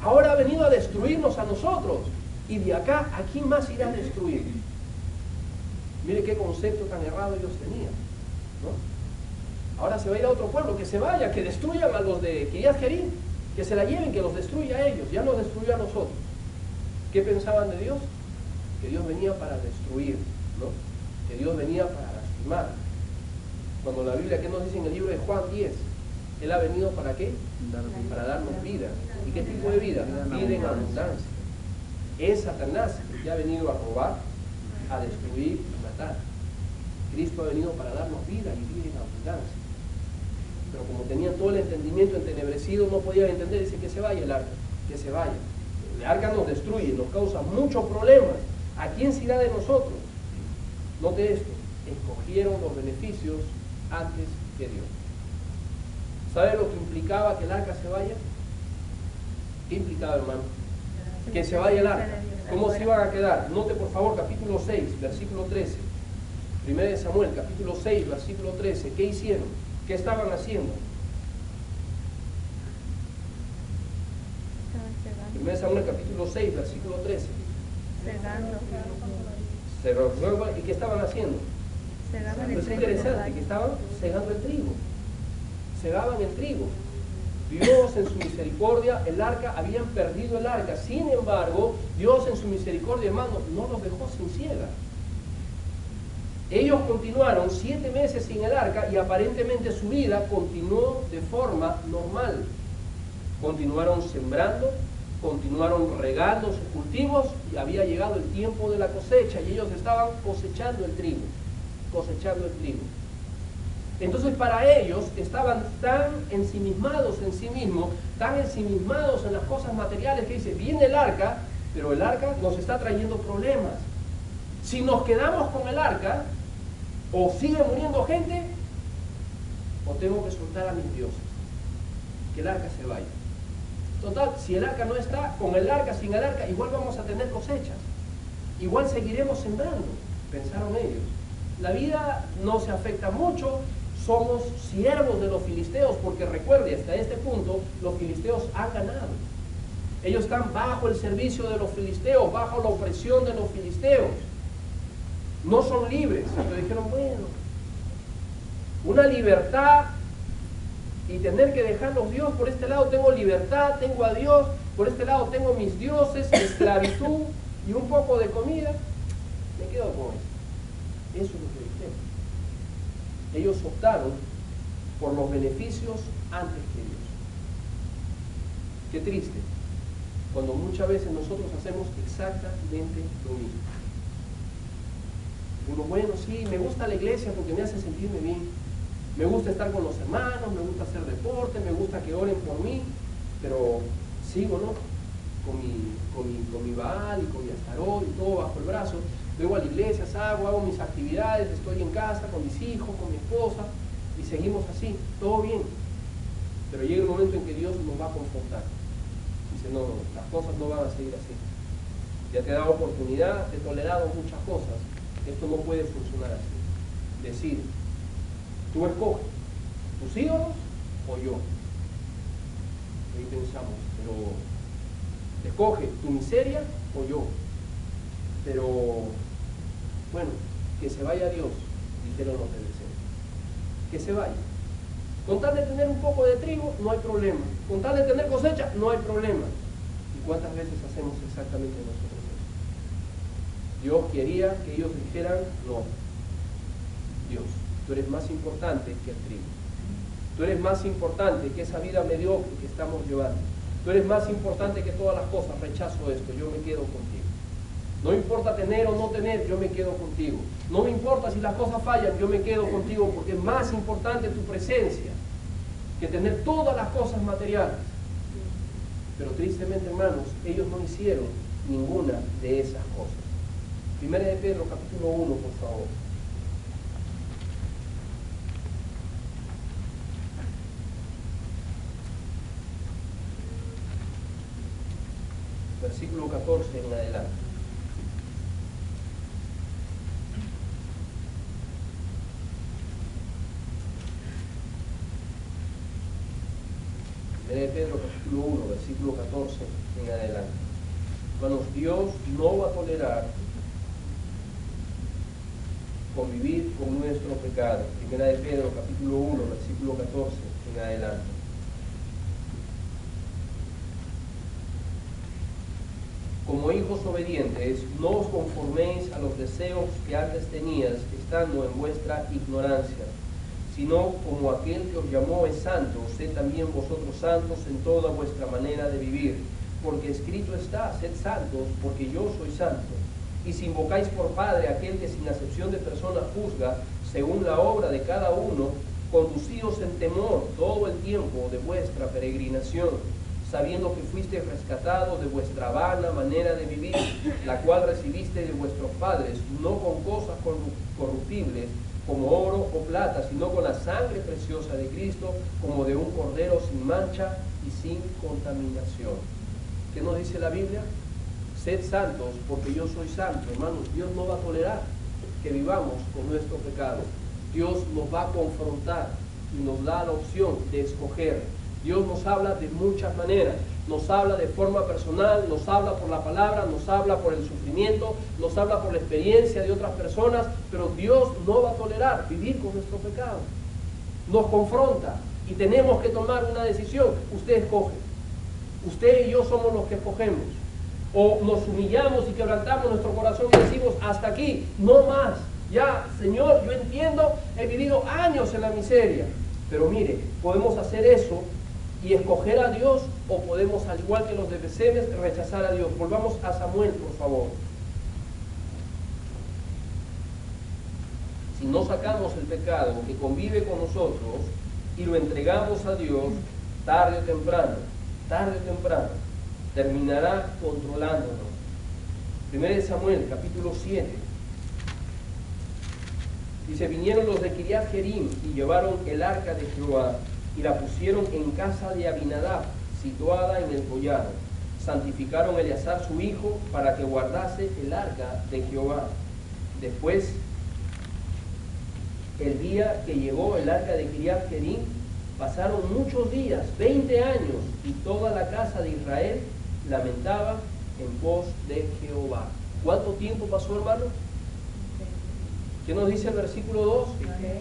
ahora ha venido a destruirnos a nosotros, y de acá, ¿a quién más irá a destruir? Mire qué concepto tan errado ellos tenían, ¿no? Ahora se va a ir a otro pueblo, que se vaya, que destruyan a los de Kiriat Jearim, que se la lleven, que los destruya a ellos, ya nos destruyó a nosotros. ¿Qué pensaban de Dios? Que Dios venía para destruir, ¿no? Que Dios venía para lastimar. Cuando la Biblia, ¿qué nos dice en el libro de Juan 10? Él ha venido ¿para qué? Para darnos vida. ¿Y qué tipo de vida? Vida en abundancia. Es Satanás que ha venido a robar, a destruir y matar. Cristo ha venido para darnos vida y vida en abundancia. Pero como tenían todo el entendimiento entenebrecido, no podían entender. Dice: que se vaya el arca, que se vaya. El arca nos destruye, nos causa muchos problemas. ¿A quién se irá de nosotros? Note esto: escogieron los beneficios antes que Dios. ¿Sabe lo que implicaba que el arca se vaya? ¿Qué implicaba, hermano? Que se vaya el arca. ¿Cómo se iban a quedar? Note por favor capítulo 6, versículo 13. 1 Samuel, capítulo 6, versículo 13. ¿Qué hicieron? ¿Qué estaban haciendo? 1 Samuel, capítulo 6, versículo 13. ¿Y qué estaban haciendo? Es interesante que estaban segando el trigo. Segaban el trigo. Dios en su misericordia, el arca, habían perdido el arca. Sin embargo, Dios en su misericordia, hermano, no los dejó sin siega. Ellos continuaron 7 meses sin el arca y aparentemente su vida continuó de forma normal. Continuaron sembrando, continuaron regando sus cultivos y había llegado el tiempo de la cosecha y ellos estaban cosechando el trigo. Entonces para ellos estaban tan ensimismados en sí mismos, tan ensimismados en las cosas materiales, que dice: viene el arca, pero el arca nos está trayendo problemas. Si nos quedamos con el arca, o sigue muriendo gente, o tengo que soltar a mis dioses, que el arca se vaya. Total, si el arca no está, con el arca, sin el arca, igual vamos a tener cosechas. igual seguiremos sembrando, pensaron ellos. La vida no se afecta mucho, somos siervos de los filisteos, porque recuerde, hasta este punto, los filisteos han ganado. Ellos están bajo el servicio de los filisteos, bajo la opresión de los filisteos. No son libres. Pero dijeron, bueno, una libertad y tener que dejarlos Dios. Por este lado tengo libertad, tengo a Dios. Por este lado tengo mis dioses, esclavitud y un poco de comida. Me quedo con esto. Eso es lo que dijeron. Ellos optaron por los beneficios antes que Dios. Qué triste, cuando muchas veces nosotros hacemos exactamente lo mismo. Digo, bueno, sí, me gusta la iglesia porque me hace sentirme bien. Me gusta estar con los hermanos, me gusta hacer deporte, me gusta que oren por mí, pero sigo, ¿no? Con mi Baal y con mi Astarot y todo bajo el brazo. Luego a la iglesia, hago mis actividades, estoy en casa con mis hijos, con mi esposa, y seguimos así, todo bien. Pero llega el momento en que Dios nos va a confrontar. Dice, no, las cosas no van a seguir así. Ya te he dado oportunidad, te he tolerado muchas cosas. Esto no puede funcionar así. Decir, tú escoges, tus ídolos o yo. Ahí pensamos, pero escoge tu miseria o yo. Pero, bueno, que se vaya Dios, dijeron los filisteos. Que se vaya. Con tal de tener un poco de trigo, no hay problema. Con tal de tener cosecha, no hay problema. ¿Y cuántas veces hacemos exactamente nosotros eso? Dios quería que ellos dijeran, no, Dios, tú eres más importante que el trigo. Tú eres más importante que esa vida mediocre que estamos llevando. Tú eres más importante que todas las cosas. Rechazo esto, yo me quedo contigo. No importa tener o no tener, yo me quedo contigo. No me importa si las cosas fallan, yo me quedo contigo, porque es más importante tu presencia que tener todas las cosas materiales. Pero tristemente, hermanos, ellos no hicieron ninguna de esas cosas. Primera de Pedro, capítulo 1, por favor. Versículo 14 en adelante. De Pedro capítulo 1, versículo 14 en adelante. Hermanos, Dios no va a tolerar convivir con nuestro pecado. Primera de Pedro capítulo 1, versículo 14 en adelante. Como hijos obedientes, no os conforméis a los deseos que antes tenías, estando en vuestra ignorancia, sino como aquel que os llamó es santo, sed también vosotros santos en toda vuestra manera de vivir, porque escrito está, sed santos, porque yo soy santo. Y si invocáis por Padre aquel que sin acepción de persona juzga, según la obra de cada uno, conducíos en temor todo el tiempo de vuestra peregrinación, sabiendo que fuisteis rescatados de vuestra vana manera de vivir, la cual recibiste de vuestros padres, no con cosas corruptibles, como oro o plata, sino con la sangre preciosa de Cristo, como de un cordero sin mancha y sin contaminación. ¿Qué nos dice la Biblia? Sed santos, porque yo soy santo. Hermanos, Dios no va a tolerar que vivamos con nuestro pecado. Dios nos va a confrontar y nos da la opción de escoger. Dios nos habla de muchas maneras. Nos habla de forma personal, nos habla por la palabra, nos habla por el sufrimiento, nos habla por la experiencia de otras personas, pero Dios no va a tolerar vivir con nuestro pecado. Nos confronta y tenemos que tomar una decisión. Usted escoge. Usted y yo somos los que escogemos. O nos humillamos y quebrantamos nuestro corazón y decimos, hasta aquí, no más. Ya, Señor, yo entiendo, he vivido años en la miseria. Pero mire, podemos hacer eso y escoger a Dios, o podemos, al igual que los de Besemes, rechazar a Dios. Volvamos a Samuel, por favor. Si no sacamos el pecado que convive con nosotros y lo entregamos a Dios, tarde o temprano, terminará controlándonos. 1 Samuel, capítulo 7. Dice, vinieron los de Kiriat Jearim y llevaron el arca de Jehová y la pusieron en casa de Abinadab, situada en el collado. santificaron a Eleazar su hijo para que guardase el arca de Jehová. Después, el día que llegó el arca de Kiriat Jearim, pasaron muchos días, 20 años, y toda la casa de Israel lamentaba en pos de Jehová. ¿Cuánto tiempo pasó, hermano? ¿Qué nos dice el versículo 2?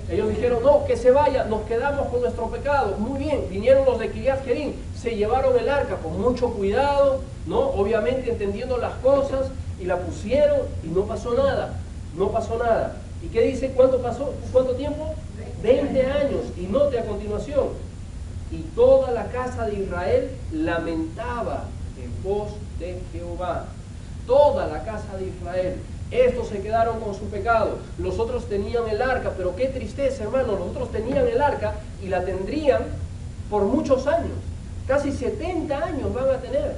Ellos dijeron, no, que se vaya, nos quedamos con nuestro pecado. Muy bien, vinieron los de Kiriat Jearim, se llevaron el arca con mucho cuidado, ¿no? Obviamente entendiendo las cosas, y la pusieron y no pasó nada, no pasó nada. ¿Y qué dice? ¿Cuánto pasó? ¿Cuánto tiempo? 20 años. Y note a continuación, y toda la casa de Israel lamentaba en pos de Jehová. Toda la casa de Israel. Estos se quedaron con su pecado. Los otros tenían el arca, pero qué tristeza, hermano. Los otros tenían el arca y la tendrían por muchos años. Casi 70 años van a tener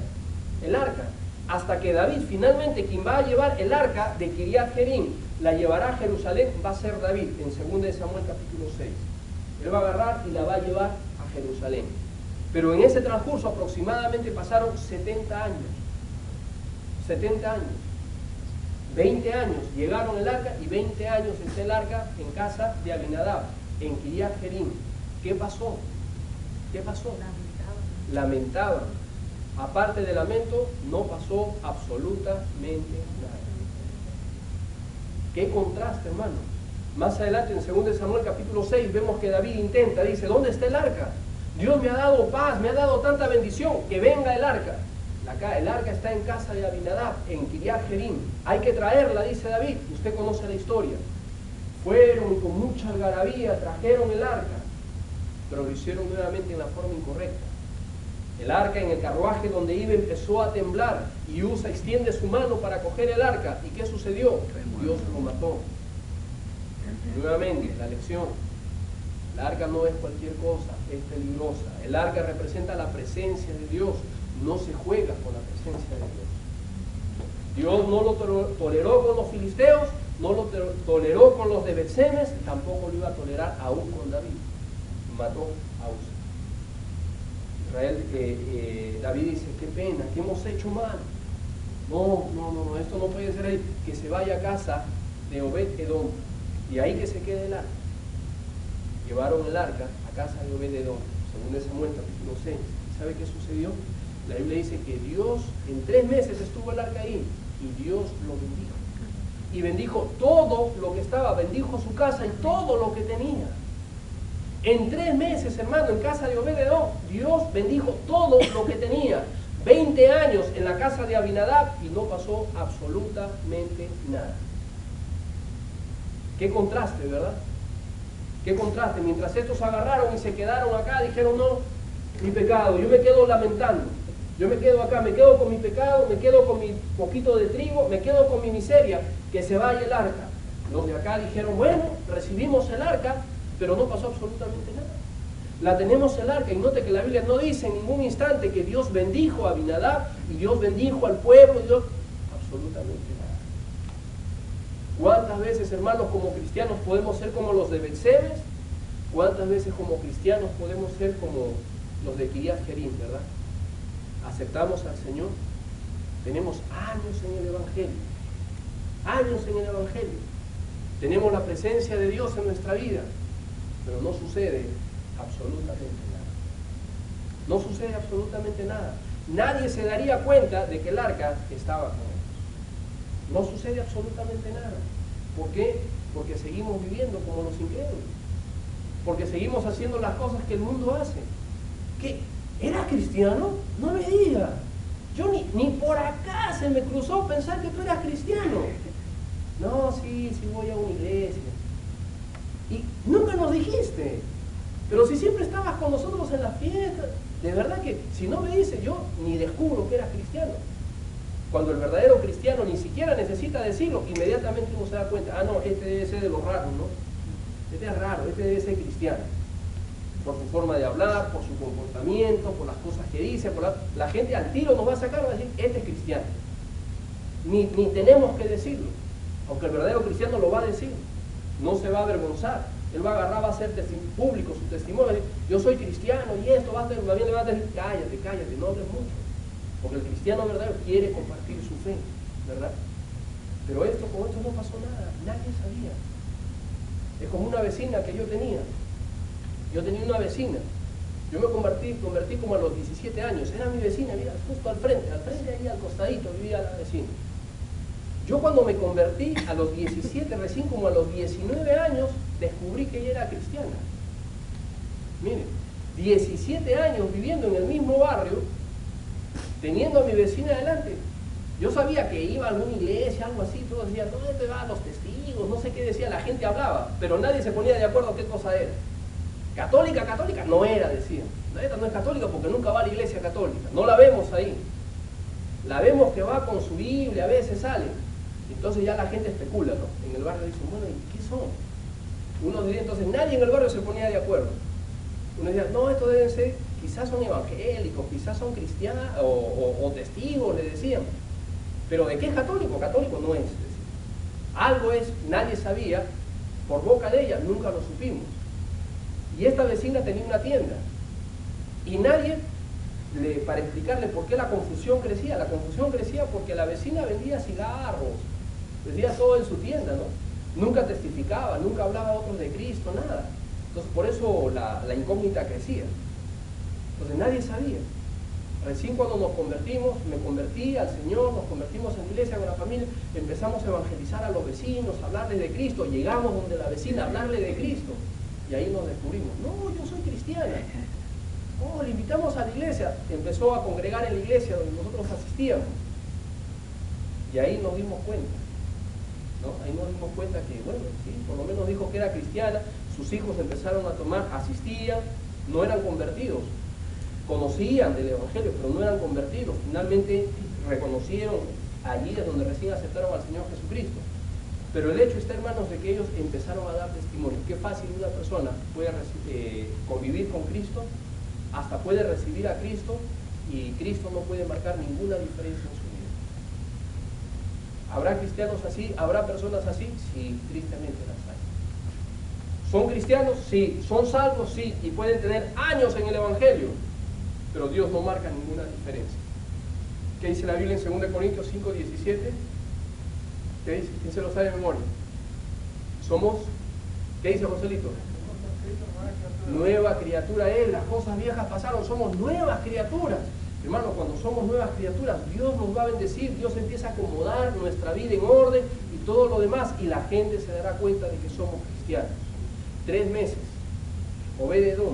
el arca. Hasta que David, finalmente, quien va a llevar el arca de Kiriat Jearim, la llevará a Jerusalén, va a ser David, en 2 de Samuel capítulo 6. Él va a agarrar y la va a llevar a Jerusalén. Pero en ese transcurso aproximadamente pasaron 70 años. 70 años. 20 años llegaron el arca y 20 años está el arca en casa de Abinadab, en Kiriat Jearim. ¿Qué pasó? ¿Qué pasó? Lamentaban. Aparte de lamento, no pasó absolutamente nada. ¿Qué contraste, hermano? Más adelante, en 2 de Samuel capítulo 6, vemos que David intenta, dice, ¿dónde está el arca? Dios me ha dado paz, me ha dado tanta bendición, que venga el arca. El arca está en casa de Abinadab, en Kiriat Jearim. Hay que traerla, dice David. Usted conoce la historia. Fueron y con mucha algarabía trajeron el arca, pero lo hicieron nuevamente en la forma incorrecta. El arca en el carruaje donde iba empezó a temblar y Usa extiende su mano para coger el arca. ¿Y qué sucedió? Dios lo mató. Nuevamente, la lección. El arca no es cualquier cosa, es peligrosa. El arca representa la presencia de Dios. No se juega con la presencia de Dios. Dios no lo toleró con los filisteos, no lo toleró con los de Bet-Semes, tampoco lo iba a tolerar aún con David. Mató a Usa. David dice, qué pena, ¿qué hemos hecho mal? No, esto no puede ser ahí. Que se vaya a casa de Obed-Edom y ahí que se quede el arca. Llevaron el arca a casa de Obed-Edom, según de Samuel capítulo 6. ¿Sabe qué sucedió? La Biblia dice que Dios, en 3 meses estuvo el arca ahí y Dios lo bendijo. Y bendijo todo lo que estaba, bendijo su casa y todo lo que tenía. En 3 meses, hermano, en casa de Obed-Edom, Dios bendijo todo lo que tenía. 20 años en la casa de Abinadab y no pasó absolutamente nada. Qué contraste, ¿verdad? Qué contraste. Mientras estos agarraron y se quedaron acá, dijeron, no, mi pecado, yo me quedo lamentando. Yo me quedo acá, me quedo con mi pecado, me quedo con mi poquito de trigo, me quedo con mi miseria, que se vaya el arca. Los de acá dijeron, bueno, recibimos el arca, pero no pasó absolutamente nada. La tenemos el arca y note que la Biblia no dice en ningún instante que Dios bendijo a Abinadab y Dios bendijo al pueblo, Dios, absolutamente nada. ¿Cuántas veces, hermanos, como cristianos podemos ser como los de Bet-Semes? ¿Cuántas veces como cristianos podemos ser como los de Kiriat Jearim, verdad? Aceptamos al Señor, tenemos años en el Evangelio, tenemos la presencia de Dios en nuestra vida, pero no sucede absolutamente nada. No sucede absolutamente nada. Nadie se daría cuenta de que el arca estaba con ellos. No sucede absolutamente nada. ¿Por qué? Porque seguimos viviendo como los incrédulos. Porque seguimos haciendo las cosas que el mundo hace. ¿Qué? ¿Eras cristiano? No me digas. Yo ni por acá se me cruzó pensar que tú eras cristiano. No, sí voy a una iglesia. Y nunca nos dijiste. Pero si siempre estabas con nosotros en las fiestas. De verdad que si no me dices, yo ni descubro que eras cristiano. Cuando el verdadero cristiano ni siquiera necesita decirlo, inmediatamente uno se da cuenta, no, este debe ser de los raros, ¿no? Este es raro, este debe ser cristiano. Por su forma de hablar, por su comportamiento, por las cosas que dice, la gente al tiro nos va a sacar y va a decir, este es cristiano. Ni tenemos que decirlo, aunque el verdadero cristiano lo va a decir, no se va a avergonzar, él va a agarrar, va a hacer público su testimonio, va a decir, yo soy cristiano y esto, va a bien le va a decir, cállate, no hables mucho. Porque el cristiano verdadero quiere compartir su fe, ¿verdad? Pero con esto no pasó nada, nadie sabía. Es como una vecina que yo tenía. Yo tenía una vecina. Yo me convertí como a los 17 años. Era mi vecina, mira, justo al frente ahí al costadito vivía la vecina. Yo cuando me convertí a los 17, recién como a los 19 años, descubrí que ella era cristiana. Miren, 17 años viviendo en el mismo barrio, teniendo a mi vecina adelante. Yo sabía que iba a alguna iglesia, algo así, todos decían, ¿dónde te van los testigos? No sé qué decía, la gente hablaba, pero nadie se ponía de acuerdo qué cosa era. Católica, no era, decían. Esta no es católica porque nunca va a la iglesia católica, no la vemos ahí. La vemos que va con su Biblia, a veces sale. Entonces ya la gente especula, ¿no? En el barrio dicen, bueno, ¿y qué son? Uno diría, entonces nadie en el barrio se ponía de acuerdo. Uno decía, no, esto deben ser, quizás son evangélicos, quizás son cristianos o testigos, le decían. Pero ¿de qué es católico? Católico no es, decía. Algo es, nadie sabía, por boca de ella, nunca lo supimos. Y esta vecina tenía una tienda. Y nadie, para explicarle por qué la confusión crecía porque la vecina vendía cigarros, vendía todo en su tienda, ¿no? Nunca testificaba, nunca hablaba a otros de Cristo, nada. Entonces por eso la incógnita crecía. Entonces nadie sabía. Recién cuando nos convertimos, me convertí al Señor, nos convertimos en iglesia con la familia, empezamos a evangelizar a los vecinos, a hablarles de Cristo, llegamos donde la vecina a hablarle de Cristo. Y ahí nos descubrimos, no, yo soy cristiana. Oh, le invitamos a la iglesia. Empezó a congregar en la iglesia donde nosotros asistíamos. Y ahí nos dimos cuenta, ¿no? Ahí nos dimos cuenta que, bueno, sí, por lo menos dijo que era cristiana, sus hijos empezaron a tomar, asistían, no eran convertidos. Conocían del Evangelio, pero no eran convertidos. Finalmente reconocieron, allí es donde recién aceptaron al Señor Jesucristo. Pero el hecho está, hermanos, de que ellos empezaron a dar testimonio. Qué fácil una persona puede convivir con Cristo, hasta puede recibir a Cristo, y Cristo no puede marcar ninguna diferencia en su vida. ¿Habrá cristianos así? ¿Habrá personas así? Sí, tristemente las hay. ¿Son cristianos? Sí. ¿Son salvos? Sí. Y pueden tener años en el Evangelio, pero Dios no marca ninguna diferencia. ¿Qué dice la Biblia en 2 Corintios 5:17? ¿Qué dice? ¿Quién se lo sabe de memoria? Somos, ¿qué dice Joselito? Nueva criatura es, las cosas viejas pasaron, somos nuevas criaturas. Hermano, cuando somos nuevas criaturas, Dios nos va a bendecir, Dios empieza a acomodar nuestra vida en orden y todo lo demás, y la gente se dará cuenta de que somos cristianos. 3 meses, Obed-Edom,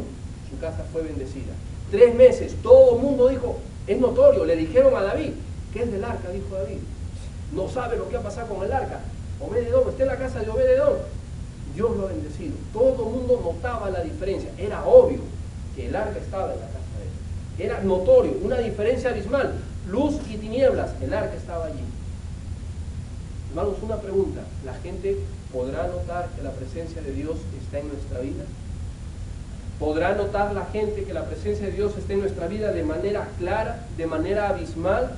su casa fue bendecida. 3 meses, todo el mundo dijo, es notorio, le dijeron a David, ¿qué es del arca? Dijo David. No sabe lo que va a pasar con el arca. Obed-Edom, está en la casa de Obed-Edom. Dios lo ha bendecido. Todo el mundo notaba la diferencia. Era obvio que el arca estaba en la casa de él. Era notorio, una diferencia abismal. Luz y tinieblas, el arca estaba allí. Hermanos, una pregunta. ¿La gente podrá notar que la presencia de Dios está en nuestra vida? ¿Podrá notar la gente que la presencia de Dios está en nuestra vida de manera clara, de manera abismal?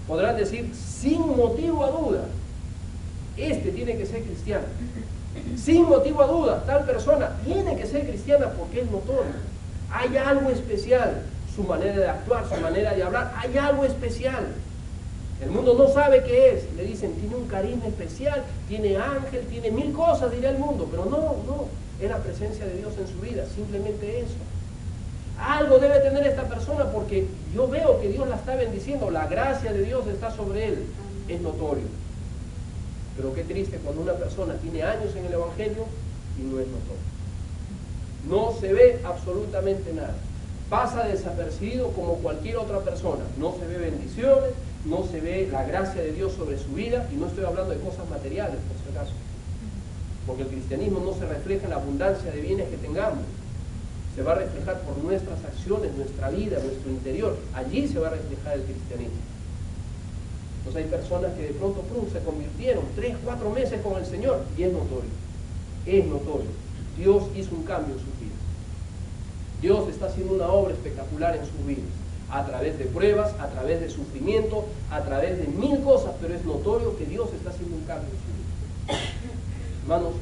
Podrán decir, sin motivo a duda, este tiene que ser cristiano. Sin motivo a duda, tal persona tiene que ser cristiana porque es notorio. Hay algo especial, su manera de actuar, su manera de hablar, hay algo especial. El mundo no sabe qué es. Le dicen, tiene un carisma especial, tiene ángel, tiene 1000 cosas, dirá el mundo. Pero no, es la presencia de Dios en su vida, simplemente eso. Algo debe tener esta persona porque yo veo que Dios la está bendiciendo, la gracia de Dios está sobre él, es notorio. Pero qué triste cuando una persona tiene años en el Evangelio y no es notorio. No se ve absolutamente nada. Pasa desapercibido como cualquier otra persona. No se ve bendiciones, no se ve la gracia de Dios sobre su vida, y no estoy hablando de cosas materiales, por si acaso. Porque el cristianismo no se refleja en la abundancia de bienes que tengamos. Se va a reflejar por nuestras acciones, nuestra vida, nuestro interior. Allí se va a reflejar el cristianismo. Entonces hay personas que de pronto se convirtieron 3, 4 meses con el Señor, y es notorio. Es notorio. Dios hizo un cambio en sus vidas. Dios está haciendo una obra espectacular en sus vidas. A través de pruebas, a través de sufrimiento, a través de 1000 cosas, pero es notorio que Dios está haciendo un cambio en su vida. Hermanos,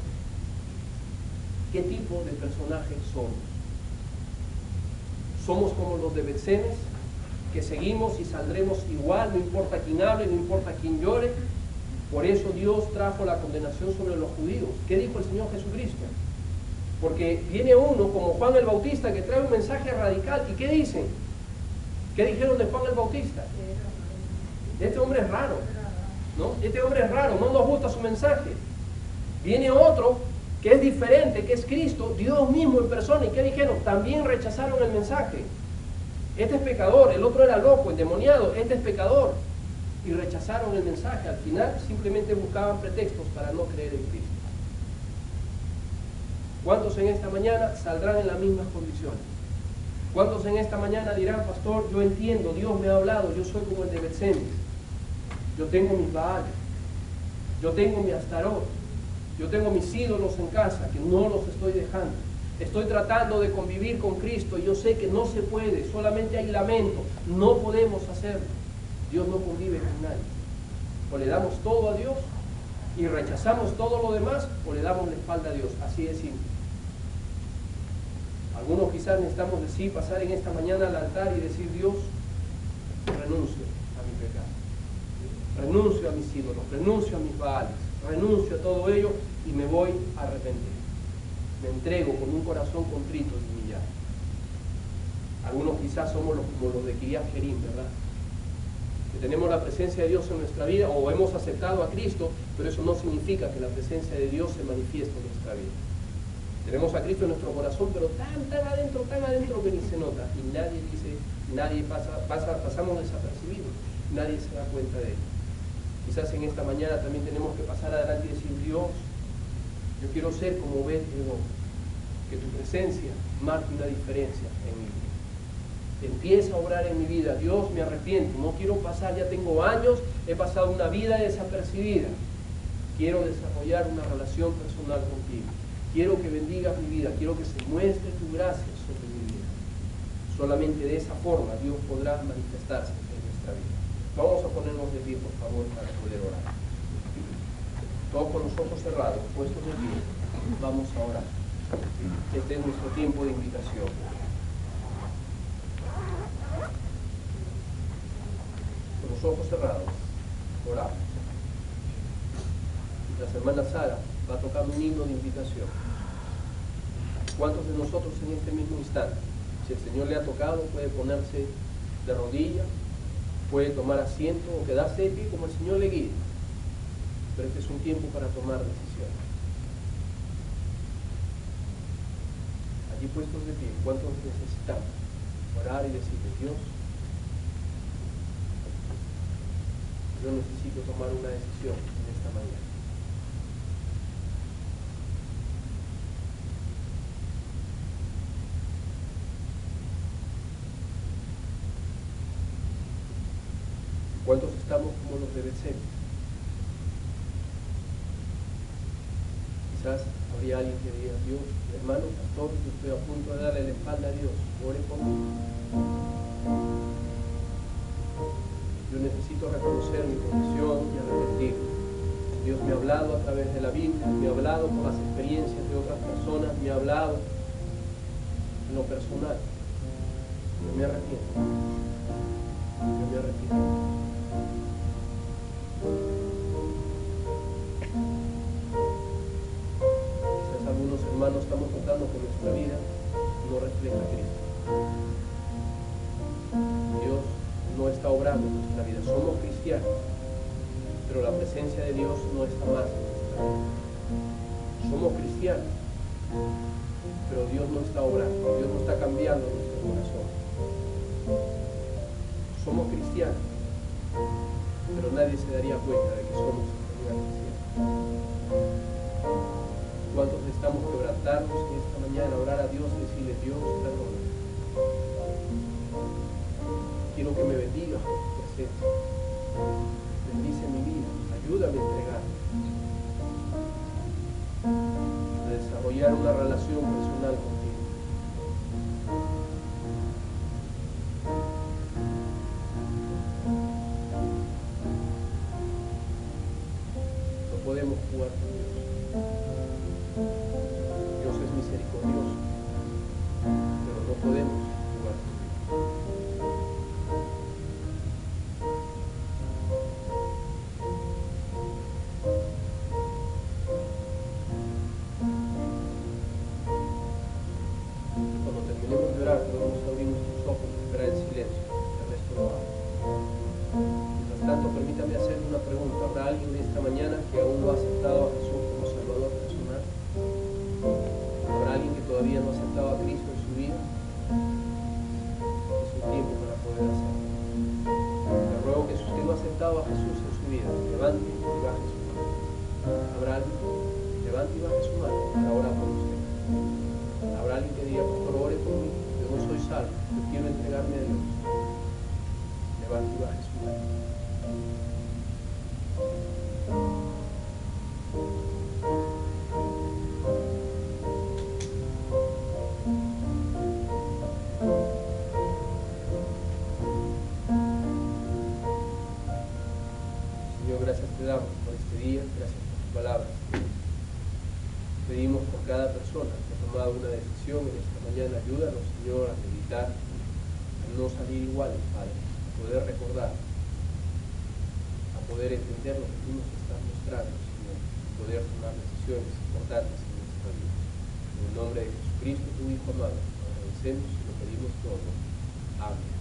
¿qué tipo de personajes somos? ¿Somos como los de Bet-Semes? que seguimos y saldremos igual, no importa quién hable, no importa quién llore. Por eso Dios trajo la condenación sobre los judíos. ¿Qué dijo el Señor Jesucristo? Porque viene uno como Juan el Bautista que trae un mensaje radical. ¿Y qué dicen? ¿Qué dijeron de Juan el Bautista? Este hombre es raro, ¿no? Este hombre es raro, no nos gusta su mensaje. Viene otro que es diferente, que es Cristo, Dios mismo en persona. ¿Y qué dijeron? También rechazaron el mensaje. Este es pecador, el otro era loco, endemoniado, este es pecador. Y rechazaron el mensaje. Al final simplemente buscaban pretextos para no creer en Cristo. ¿Cuántos en esta mañana saldrán en las mismas condiciones? ¿Cuántos en esta mañana dirán, pastor, yo entiendo, Dios me ha hablado, yo soy como el de Betsemes, yo tengo mis Baales, yo tengo mi Astarot, yo tengo mis ídolos en casa, que no los estoy dejando, estoy tratando de convivir con Cristo y yo sé que no se puede, solamente hay lamento, no podemos hacerlo. Dios no convive con nadie. O le damos todo a Dios y rechazamos todo lo demás, o le damos la espalda a Dios. Así de simple. Algunos quizás necesitamos decir, pasar en esta mañana al altar y decir, Dios, renuncio a mi pecado, renuncio a mis ídolos, renuncio a mis Baales, renuncio a todo ello y me voy a arrepentir. Me entrego con un corazón contrito y humillado. Algunos quizás somos como los de Kiriat Jearim, ¿verdad? Que tenemos la presencia de Dios en nuestra vida o hemos aceptado a Cristo, pero eso no significa que la presencia de Dios se manifieste en nuestra vida. Tenemos a Cristo en nuestro corazón, pero tan adentro que ni se nota. Y nadie dice, pasamos desapercibidos, nadie se da cuenta de ello. Quizás en esta mañana también tenemos que pasar adelante y decir, Dios, yo quiero ser como Bet-Edom, que tu presencia marque una diferencia en mi vida. Empieza a obrar en mi vida. Dios, me arrepiento, no quiero pasar, ya tengo años, he pasado una vida desapercibida. Quiero desarrollar una relación personal contigo. Quiero que bendigas mi vida, quiero que se muestre tu gracia sobre mi vida. Solamente de esa forma Dios podrá manifestarse en nuestra vida. Vamos a ponernos de pie, por favor, para poder orar. Todos con los ojos cerrados, puestos de pie, vamos a orar. Este es nuestro tiempo de invitación. Con los ojos cerrados, oramos. La hermana Sara va a tocar un himno de invitación. ¿Cuántos de nosotros en este mismo instante, si el Señor le ha tocado, puede ponerse de rodillas, puede tomar asiento o quedarse de pie como el Señor le guíe? Pero este es un tiempo para tomar decisiones. Allí puestos de pie, ¿cuántos necesitamos orar y decirle, Dios, yo necesito tomar una decisión en esta mañana? ¿Cuántos estamos como los de Betsemes? Quizás habría alguien que diga, Dios, hermano, pastor, yo estoy a punto de darle la espalda a Dios, ore conmigo. Yo necesito reconocer mi condición y arrepentir. Dios me ha hablado a través de la Biblia, me ha hablado por las experiencias de otras personas, me ha hablado en lo personal. Yo me arrepiento. Yo me arrepiento. Quizás algunos hermanos estamos notando que nuestra vida no refleja a Cristo. Dios no está obrando en nuestra vida. Somos cristianos, pero la presencia de Dios no está más en nuestra vida. Somos cristianos, pero Dios no está obrando, Dios no está cambiando nuestro corazón. Somos cristianos, pero nadie se daría cuenta de que somos en realidad cristianos. ¿Cuántos necesitamos quebrantarnos en esta mañana, orar a Dios y decirle, Dios, perdona? Quiero que me bendiga con tu presencia. Bendice mi vida, ayúdame a entregar, a desarrollar una relación personal contigo. No podemos jugar con Dios. Dios es misericordioso, pero no podemos jugar con Dios. aceptado a Jesús en su vida, levante y baje su mano. ¿Habrá alguien? Levante y baje su mano para orar por usted. Habrá alguien que diga, pastor, ore por mí, yo no soy salvo, yo quiero entregarme a Dios. Levante y baje su mano. Señor, gracias te damos por este día, gracias por tu palabra. Pedimos por cada persona que ha tomado una decisión en esta mañana. Ayúdanos, Señor, a meditar, a no salir igual, Padre, a poder recordar, a poder entender lo que tú nos estás mostrando, Señor, a poder tomar decisiones importantes en nuestra vida. En el nombre de Jesucristo, tu Hijo amado, lo agradecemos y lo pedimos todo. Amén.